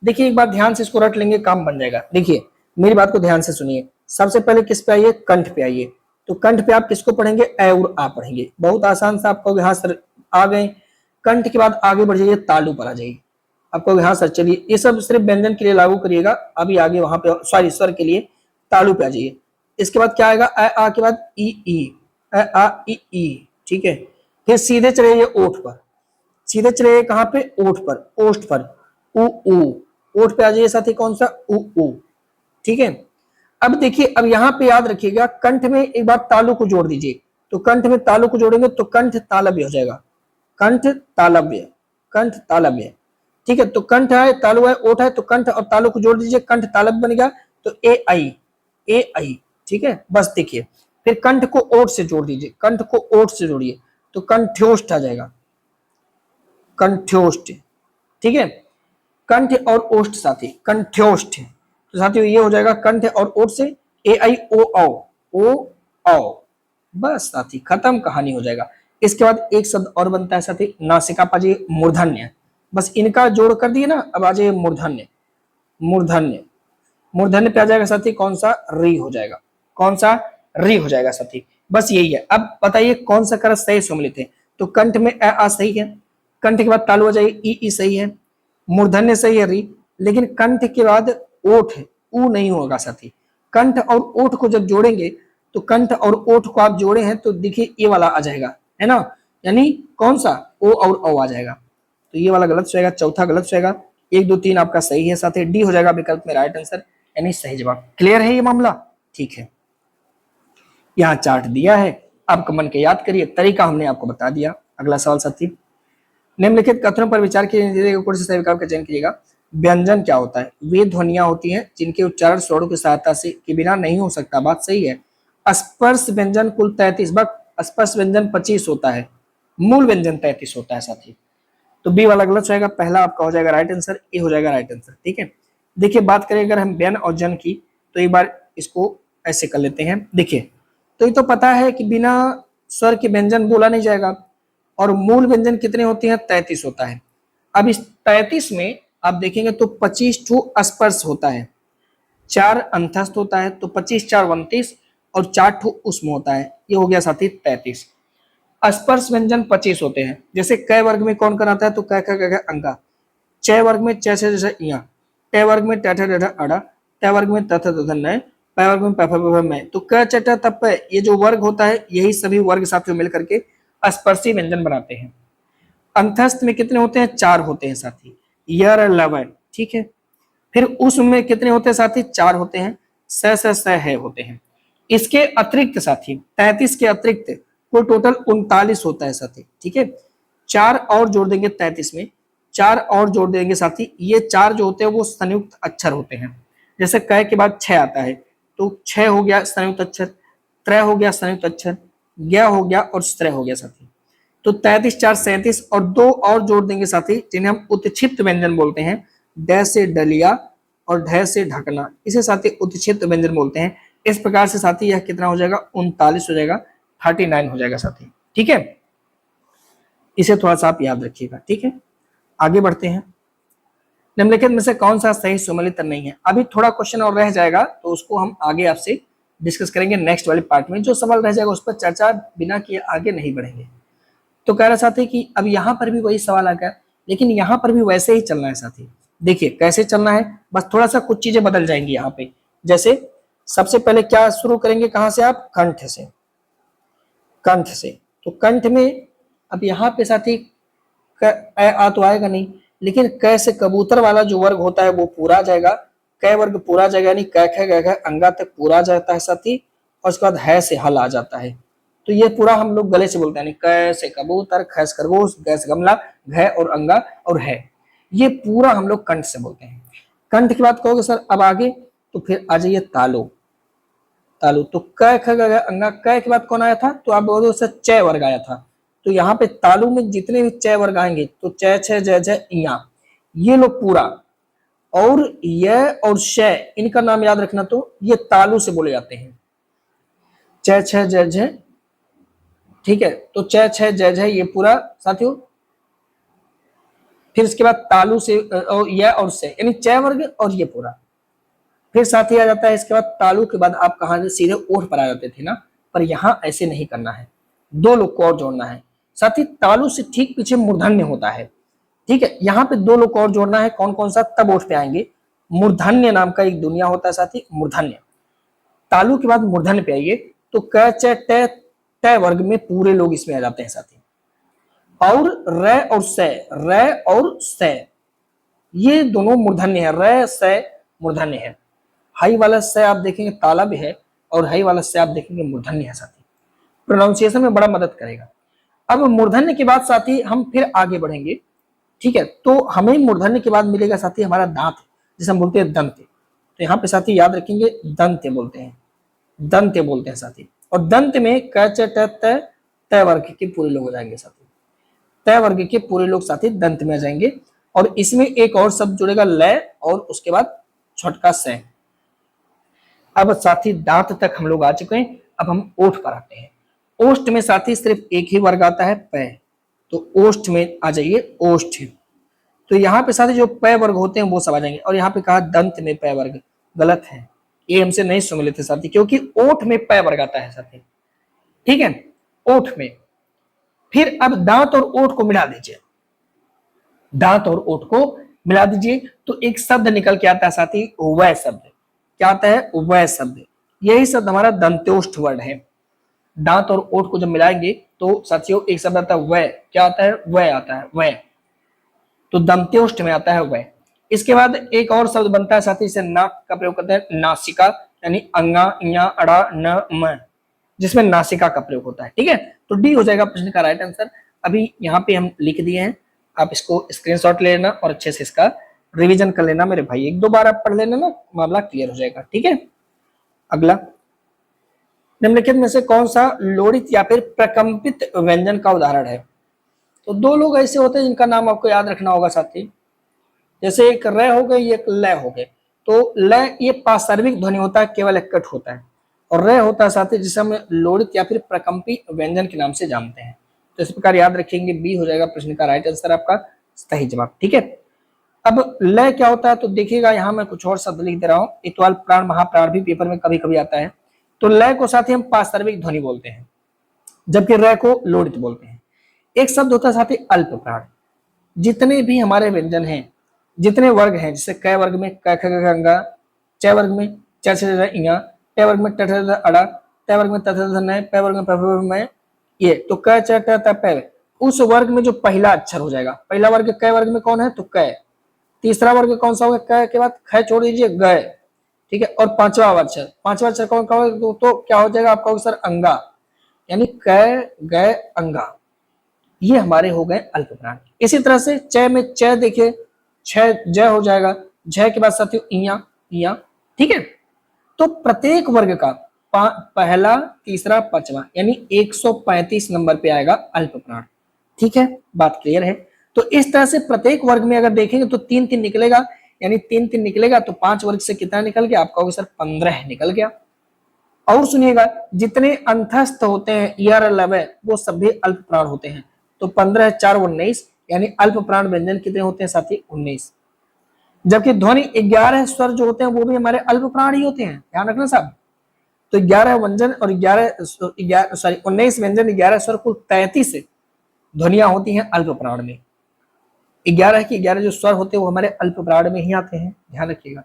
देखिए एक बार ध्यान से इसको रट लेंगे, काम बन जाएगा। देखिए मेरी बात को ध्यान से सुनिए, सबसे पहले किस पे आइए, कंठ पे आइए। तो कंठ पे आप किसको पढ़ेंगे, ए और आ पढ़ेंगे। बहुत आसान सा, आपको यहाँ सर आ गए। कंठ के बाद आगे बढ़ जाइए, तालु पर आ जाइए। आपको यहाँ सर चलिए, ये सब सिर्फ व्यंजन के लिए लागू करिएगा। अभी आगे वहां पे सॉरी स्वर के लिए तालु पे आ जाइए। इसके बाद क्या आएगा, ए आ के बाद ई ई, ए आ ई ई, ठीक है। फिर सीधे चले जाइए ओठ पर, सीधे चले जाइए कहाँ पे, ओठ पर, ओठ पर ऊ ऊ, ओठ पे आ जाइए साथी, कौन सा, ऊ ऊ, ठीक है। अब देखिए, अब यहाँ पे याद रखिएगा, कंठ में एक बार तालु को जोड़ दीजिए। तो कंठ में तालु को जोड़ेंगे तो कंठ तालव्य हो जाएगा, कंठ तालव्य, कंठ तालव्य, ठीक है। तो कंठ है, तालु है, ओठ है, तो कंठ और तालु को जोड़ दीजिए, कंठ तालव्य बन गया। तो ए आई, ए आई, ठीक है। बस देखिए, फिर कंठ को ओठ से जोड़ दीजिए, कंठ को ओठ से जोड़िए तो कंठ्योष्ठ आ जाएगा, कंठ्योष्ठ, ठीक है। कंठ और ओष्ठ साथी, कंठ्योष्ठ। तो साथियों ये हो जाएगा कंठ और ओठ से ए आई ओ औ, ओ औ। बस साथी खत्म, कहानी हो जाएगा। इसके बाद एक शब्द और बनता है साथी, नासिका पाजी, मूर्धन्य। बस इनका जोड़ कर दिए ना, अब आ जाइए मूर्धन्य, मूर्धन्य, मूर्धन्य पे आ जाएगा साथी, कौन सा, री हो जाएगा, कौन सा, री हो जाएगा साथी। बस यही है। अब बताइए कौन सा कर सही सम्मिलित है। तो कंठ में ए आ सही है, कंठ के बाद तालु हो जाएगी, ई ई सही है, मूर्धन्य सही है, री। लेकिन कंठ के बाद ओठ है, ऊ नहीं होगा साथी। कंठ और ओठ को जब जोड़ेंगे, तो कंठ और ओठ को आप जोड़े हैं तो देखिए ये वाला आ जाएगा, है ना, यानी कौन सा, ओ और औ आ जाएगा। तो ये वाला गलत हो जाएगा, चौथा गलत हो जाएगा। 1 2 3 आपका सही है साथी, डी हो जाएगा विकल्प में राइट आंसर, यानी सही जवाब। क्लियर है ये मामला, ठीक है। यहाँ चार्ट दिया है, आपका मन के याद करिए, तरीका हमने आपको बता दिया। अगला सवाल साथी, निम्नलिखित कथनों पर विचार कीजिए, सही विकल्प का चयन कीजिएगा। व्यंजन क्या होता है, वे ध्वनियां होती हैं जिनके उच्चारण स्वरों की सहायता से के बिना नहीं हो सकता, बात सही है। स्पर्श व्यंजन कुल 33, स्पर्श व्यंजन 25 होता है, मूल व्यंजन 33 होता है साथी। तो बी वाला गलत जाएगा, पहला आपका हो जाएगा राइट आंसर, ए हो जाएगा राइट आंसर, ठीक है। देखिए बात करें अगर हम व्यन और जन की, तो एक बार इसको ऐसे कर लेते हैं। देखिए तो ये तो पता है कि बिना स्वर के व्यंजन बोला नहीं जाएगा, और मूल व्यंजन कितने होते हैं, 33 होता है। अब इस 33 में आप देखेंगे तो 25 स्पर्श होता है, 4 अंतस्थ होता है, तो 25 4 29 और 4 ठो उष्म होता है, ये हो गया साथी 33। स्पर्श व्यंजन 25 होते हैं, जैसे क वर्ग में कौन कौन आता है, तो क ख ग घ अंगा, च वर्ग में च से जैसे इया, ट वर्ग में ट ठ ड ढ अड़ा, त वर्ग में त थ द ध न, प वर्ग में प फ ब भ म, तो क च ट त प, ये जो वर्ग होता है यही सभी वर्ग साथियों मिलकर के स्पर्शी व्यंजन बनाते हैं। अंतस्थ में कितने होते हैं, 4 होते हैं साथी, यर लवन, ठीक है। फिर उस में कितने होते हैं साथी, 4 होते हैं, स है होते हैं। इसके अतिरिक्त साथी 33 के अतिरिक्त कुल टोटल 39 होता है साथी, ठीक है। 4 और जोड़ देंगे 33 में, 4 और जोड़ देंगे साथी, ये 4 जो होते हैं वो संयुक्त अक्षर होते हैं। जैसे क के बाद 6 आता है, तो 6 हो गया संयुक्त अक्षर, त्र हो गया संयुक्त अक्षर, ज्ञ हो गया और स्त्र हो गया साथी। तो 33 4 37 और 2 और जोड़ देंगे साथी, जिन्हें हम उत्क्षिप्त व्यंजन बोलते हैं। ड से डलिया और ढ से ढकना, इसे साथी उत्क्षिप्त व्यंजन बोलते हैं। इस प्रकार से साथी यह कितना हो जाएगा, 39 हो जाएगा, 39 हो जाएगा साथी, ठीक है। इसे थोड़ा सा आप याद रखिएगा, ठीक है। आगे बढ़ते हैं। निम्नलिखित में से कौन सा सही सुमेलित नहीं है। अभी थोड़ा क्वेश्चन और रह जाएगा, तो उसको हम आगे आपसे डिस्कस करेंगे नेक्स्ट वाले पार्ट में। जो सवाल रह जाएगा उस पर चर्चा बिना किए आगे नहीं बढ़ेंगे। तो कह रहा साथी कि अब यहाँ पर भी वही सवाल आ गया, लेकिन यहाँ पर भी वैसे ही चलना है साथी। देखिए कैसे चलना है, बस थोड़ा सा कुछ चीजें बदल जाएंगी यहाँ पे। जैसे सबसे पहले क्या शुरू करेंगे, कहां से आप, कंठ से, कंठ से। तो कंठ में अब यहाँ पे साथी आ तो आएगा नहीं, लेकिन क से कबूतर वाला जो वर्ग होता है वो पूरा आ जाएगा, क वर्ग पूरा आ जाएगा, यानी क ख ग घ अंगा तक पूरा आ जाता है साथी, और उसके बाद है से हल आ जाता है। तो ये पूरा हम लोग गले से बोलते हैं, क से कबूतर, ख से खरगोश, ग से गमला, घ और अंगा और है, ये पूरा हम लोग कंठ से बोलते हैं। कंठ की बात कहोगे सर अब आगे, तो फिर आ जाइए तालु, तालु। तो क ख ग घ अंगा, क के बाद कौन आया था, तो आप बोलो सर च वर्ग आया था। तो यहाँ पे तालु में जितने भी च वर्ग आएंगे, तो च छ ज झ इया, ये लोग पूरा, और य और श इनका नाम याद रखना, तो ये तालु से बोले जाते हैं, च छ ज झ, ठीक है। तो च छ ज झ ये पूरा साथियों। फिर इसके बाद तालु से और य और से, यानी च वर्ग और ये पूरा। फिर साथी आ जाता है इसके बाद तालु के बाद आप कहा सीधे ओठ पर आ जाते थे ना, पर यहाँ ऐसे नहीं करना है, 2 लोग को और जोड़ना है साथी। तालु से ठीक पीछे मूर्धन्य होता है, ठीक है। यहाँ पे 2 लोग को और जोड़ना है, कौन कौन सा, तब ओठ पे आएंगे। मूर्धन्य नाम का एक दुनिया होता है साथी, मूर्धन्य। तालु के बाद मूर्धन्य पे आइए, तो क च ट ट वर्ग में पूरे लोग इसमें आ जाते हैं साथी। और र और स, र और स ये दोनों मूर्धन्य है, र स मूर्धन्य है। हाई वाला स आप देखेंगे ताला भी है, और हाई वाला स आप देखेंगे मूर्धन्य है साथी। प्रोनाउंसिएशन में बड़ा मदद करेगा। अब मूर्धन्य के बाद साथी हम फिर आगे बढ़ेंगे, ठीक है। तो हमें मूर्धन्य के बाद मिलेगा साथी हमारा दांत, जिसे हम बोलते हैं दंते। तो यहाँ पे साथी याद रखेंगे दंते बोलते हैं, दंते बोलते हैं साथी। और दंत में क च ट त त वर्ग के पूरे लोग हो जाएंगे साथी, त वर्ग के पूरे लोग साथी दंत में आ जाएंगे। और इसमें एक और शब्द जुड़ेगा ल, और उसके बाद छोटका स। अब साथी दांत तक हम लोग आ चुके हैं, अब हम ओठ पर आते हैं। ओष्ठ में साथी सिर्फ एक ही वर्ग आता है, प। तो ओष्ठ में आ जाइए, ओष्ठ। तो यहाँ पे साथी जो प वर्ग होते हैं वो सब आ जाएंगे। और यहाँ पे कहा दंत में प वर्ग, गलत है, ये हमसे नहीं सुमिलित है साथी, क्योंकि ओठ में प वर्ग आता है साथी, ठीक है, ओठ में। फिर अब दांत और ओठ को मिला दीजिए, दांत और ओठ को मिला दीजिए, तो एक शब्द निकल के आता है साथी, वह शब्द। क्या आता है, वह शब्द। यही शब्द हमारा दंत्योष्ठ वर्ड है। दांत और ओठ को जब मिलाएंगे तो साथियों एक शब्द आता है वह, क्या आता है, वह आता है, वह। तो दंत्योष्ठ में आता है वह। इसके बाद एक और शब्द बनता है साथी, इसे नाक का प्रयोग करते हैं, नासिका, यानी अंगा इया अड़ा न म, जिसमें नासिका का प्रयोग होता है, ठीक है। तो डी हो जाएगा प्रश्न का राइट आंसर। अभी यहाँ पे हम लिख दिए हैं, आप इसको स्क्रीनशॉट ले लेना और अच्छे से इसका रिवीजन कर लेना मेरे भाई, 1-2 बार आप पढ़ लेना ना, मामला क्लियर हो जाएगा, ठीक है। अगला, निम्नलिखित में से कौन सा लोड़ित या फिर प्रकंपित व्यंजन का उदाहरण है। तो 2 लोग ऐसे होते हैं जिनका नाम आपको याद रखना होगा साथी। जैसे एक र हो गए, एक ल हो गए। तो ल ये पार्श्विक ध्वनि होता है, केवल एक कट होता है। और र होता है साथी जिसे हम लोड़ित या फिर प्रकंपी व्यंजन के नाम से जानते हैं। तो इस प्रकार याद रखेंगे, बी हो जाएगा प्रश्न का राइट आंसर, आपका सही जवाब, ठीक है। अब लय क्या होता है तो देखिएगा, यहाँ मैं कुछ और शब्द लिख दे रहा हूँ। एक तो अल्प प्राण महाप्राण भी पेपर में कभी कभी आता है। तो लय को साथ ही हम पार्श्विक ध्वनि बोलते हैं, जबकि रय को लोडित बोलते हैं। एक शब्द होता है साथ ही अल्प प्राण। जितने भी हमारे व्यंजन हैं, जितने वर्ग हैं, जैसे क वर्ग में क ख ग घ ङ, च वर्ग में च छ ज ञ, ट वर्ग में ट ठ ड अ, त वर्ग में त थ ध न, प वर्ग में प फ म ये। तो क च ट त प, उस वर्ग में जो पहला अक्षर हो जाएगा, पहला वर्ग क वर्ग में कौन है तो क। तीसरा वर्ग कौन सा होगा, क के बाद ख छोड़ दीजिए ग, ठीक है। और पांचवा अक्षर कौन कौन तो क्या हो जाएगा आपका सर अंगा, यानी क ग अंगा। ये हमारे हो गए अल्प प्राण। इसी तरह से च में च देखिए, छ ज हो जाएगा, झ के बाद साथियों इया इया, ठीक है। तो प्रत्येक वर्ग का पहला तीसरा पांचवा यानी 135 नंबर पे आएगा अल्प प्राण, ठीक है, बात क्लियर है। तो इस तरह से प्रत्येक वर्ग में अगर देखेंगे तो 3-3 निकलेगा, यानी 3-3 निकलेगा तो 5 वर्ग से कितना निकल गया आपका सर 15 निकल गया। और सुनिएगा, जितने अंतस्थ होते हैं ईयर लवय वो सभी अल्प प्राण होते हैं। तो 15 4 19, यानी अल्प प्राण व्यंजन कितने होते हैं साथी 19। जबकि ध्वनि 11 स्वर जो होते हैं वो भी हमारे अल्प प्राण ही होते हैं, ध्यान रखना साहब। तो 11 व्यंजन और 19 व्यंजन 11 स्वर, कुल 33 ध्वनियां होती हैं अल्प प्राण में। 11 के 11 जो स्वर होते हैं वो हमारे अल्प प्राण में ही आते हैं, ध्यान रखिएगा।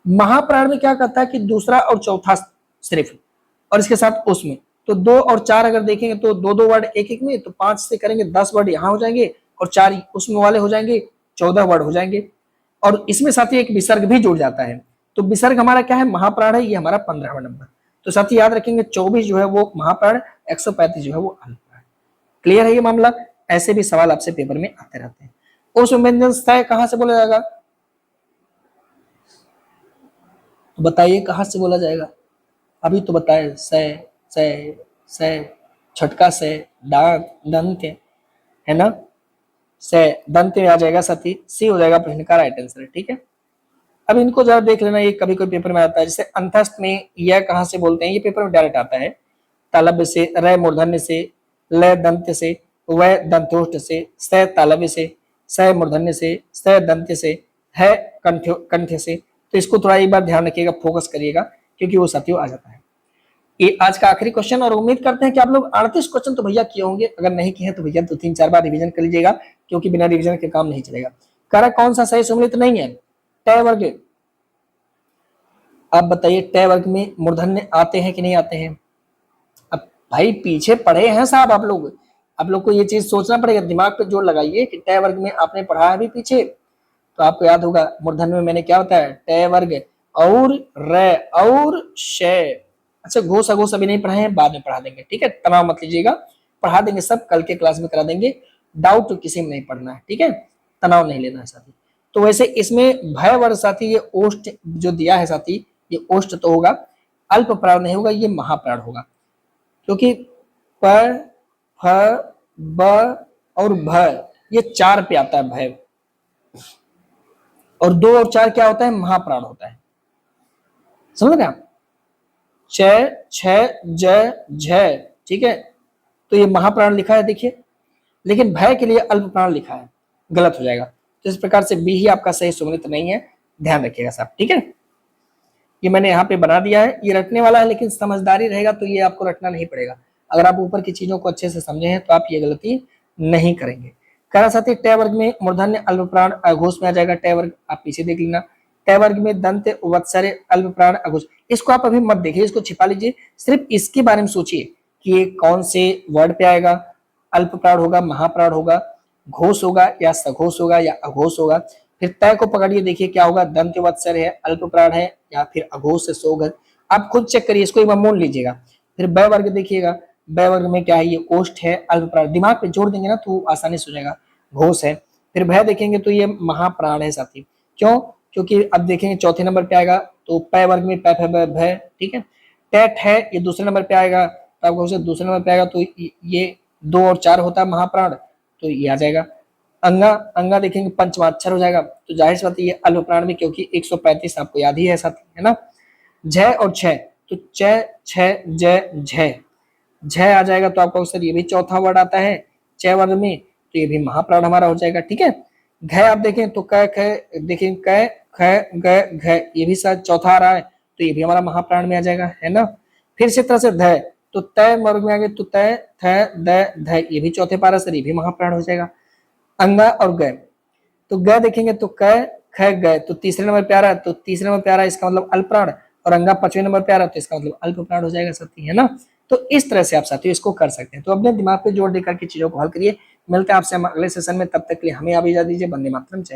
महाप्राण में क्या करता है कि दूसरा और चौथा सिर्फ, और इसके साथ उसमें तो 2 और 4 अगर देखेंगे तो 2-2 वर्ड एक एक में, तो 5 से करेंगे 10 वर्ड यहाँ हो जाएंगे, और 4 उसमें वाले हो जाएंगे 14 वर्ड हो जाएंगे। और इसमें साथ ही एक विसर्ग भी जुड़ जाता है। तो विसर्ग हमारा क्या है महाप्राण है, ये हमारा 15वां नंबर। तो साथी याद रखेंगे 24 जो है वो महाप्राण, 135 जो है वो अल्प प्राण। क्लियर है ये मामला। ऐसे भी सवाल आपसे पेपर में आते रहते हैं। उस व्यंजन स्थाय कहां से बोला जाएगा, तो बताइए कहां से बोला जाएगा, अभी तो बताए से छटका से दांत दंत है ना, से दंत में आ जाएगा साथी, सी हो जाएगा प्रश्न का राइट आंसर, ठीक है। अब इनको जरा देख लेना, ये कभी कोई पेपर में आता है। जैसे अंतस्थ में यह कहां से बोलते हैं, ये पेपर में डायरेक्ट आता है। तालब्य से, रे मूर्धन्य से, ल दंत से, व दंतोष्ठ से, स तालब्य से, स मूर्धन्य से, स दंत से, है कंठ से। तो इसको थोड़ा एक बार ध्यान रखिएगा, फोकस करिएगा, क्योंकि वो साथियों आ जाता है। ये आज का आखिरी क्वेश्चन, और उम्मीद करते हैं कि आप लोग 38 क्वेश्चन तो भैया किए होंगे। अगर नहीं किए हैं तो भैया 2-3-4 बार रिवीजन कर लीजिएगा, क्योंकि बिना रिवीजन के काम नहीं चलेगा। कह कौन सा सही सम्मिलित नहीं है, ट वर्ग। आप बताइए ट वर्ग में मूर्धन्य आते हैं कि नहीं आते हैं। अब भाई पीछे पढ़े हैं साहब आप लोग को ये चीज सोचना पड़ेगा, दिमाग पे जोर लगाइए कि ट वर्ग में आपने पढ़ा है भी पीछे, तो आपको याद होगा मूर्धन्य में मैंने क्या होता है ट वर्ग और र और श। अच्छा घोष अघोष अभी नहीं पढ़ाए हैं, बाद में पढ़ा देंगे, ठीक है, तनाव मत लीजिएगा, पढ़ा देंगे सब, कल के क्लास में करा देंगे। डाउट तो किसी में नहीं पढ़ना है, ठीक है, तनाव नहीं लेना है साथी। तो वैसे इसमें भय वर्ग साथी ये ओष्ठ जो दिया है साथी, ये ओष्ठ तो होगा, अल्प प्राण नहीं होगा, ये महाप्राण होगा, क्योंकि प फ ब और भ ये 4 पे आता है भय, और 2 और 4 क्या होता है महाप्राण होता है, समझ गए आप। च छ ज झ, ठीक है, तो ये महाप्राण लिखा है देखिए, लेकिन भय के लिए अल्प प्राण लिखा है, गलत हो जाएगा। तो इस प्रकार से बी ही आपका सही सम्मिलित नहीं है, ध्यान रखिएगा साहब, ठीक है। ये मैंने यहाँ पे बना दिया है, ये रटने वाला है, लेकिन समझदारी रहेगा तो ये आपको रटना नहीं पड़ेगा। अगर आप ऊपर की चीजों को अच्छे से समझे हैं तो आप ये गलती नहीं करेंगे। कह साथी ट वर्ग में मूर्धन्य अल्प प्राण अघोष में आ जाएगा ट वर्ग, आप पीछे देख लेना। ट वर्ग में दंत वत्सर्य अल्प प्राण अघोष, इसको आप अभी मत देखिए, इसको छिपा लीजिए, सिर्फ इसके बारे में सोचिए कि ये कौन से वर्ड पे आएगा, अल्प प्राण होगा, महाप्राण होगा, घोष होगा या सघोष होगा या अघोष होगा। फिर तय को पकड़िए, देखिए क्या होगा, दंत वत्सर है, अल्प प्राण है, या फिर अघोष से सोग है, आप खुद चेक करिए, इसको एक बार मोल लीजिएगा। फिर ब वर्ग देखिएगा, ब वर्ग में क्या है, ये ओष्ठ है, अल्प प्राण, दिमाग पे जोड़ देंगे ना तो आसानी से हो जाएगा, घोष है। फिर भय देखेंगे तो ये महाप्राण है साथी, क्यों, क्योंकि अब देखेंगे चौथे नंबर पे आएगा, तो प वर्ग में प भय, ठीक है। टेट है, ये दूसरे नंबर पे आएगा, तो आपको दूसरे नंबर पे आएगा, तो ये 2 और 4 होता है महाप्राण, तो ये आ जाएगा। अंगा, अंगा देखेंगे पंचमा अक्षर हो जाएगा, तो जाहिर सी बात है ये अल्प प्राण में, क्योंकि 135 आपको याद ही है साथी, है ना। झ और छ, तो च छ ज झ, झ आ जाएगा, तो आपका सर ये भी चौथा वर्ड आता है च वर्ग में, तो ये भी महाप्राण हमारा हो जाएगा, ठीक है। घ आप देखें तो क ख देखिए क ख ग घ ये भी शायद चौथा आ रहा है, तो ये भी हमारा महाप्राण में आ जाएगा, है ना। फिर इसी तरह से ध, तो तय वर्ग में आ गए तो तय थ द ध ये भी चौथे पारा सर, ये भी महाप्राण हो जाएगा। अंगा और ग, तो ग देखेंगे तो क ख ग, तो तीसरे नंबर पे आ रहा है, तो तीसरे नंबर पे आ रहा है इसका मतलब अल्पप्राण, और अंगा पांचवें नंबर पे आ रहा है तो इसका मतलब अल्पप्राण हो जाएगा साथी, है ना। तो इस तरह से आप साथियों इसको कर सकते हैं। तो अपने दिमाग पे जोर देकर के चीजों को हल करिए। मिलते हैं आपसे हम अगले सेशन में, तब तक के लिए हमें आप इजाजत दीजिए। वंदे मातरम, जय।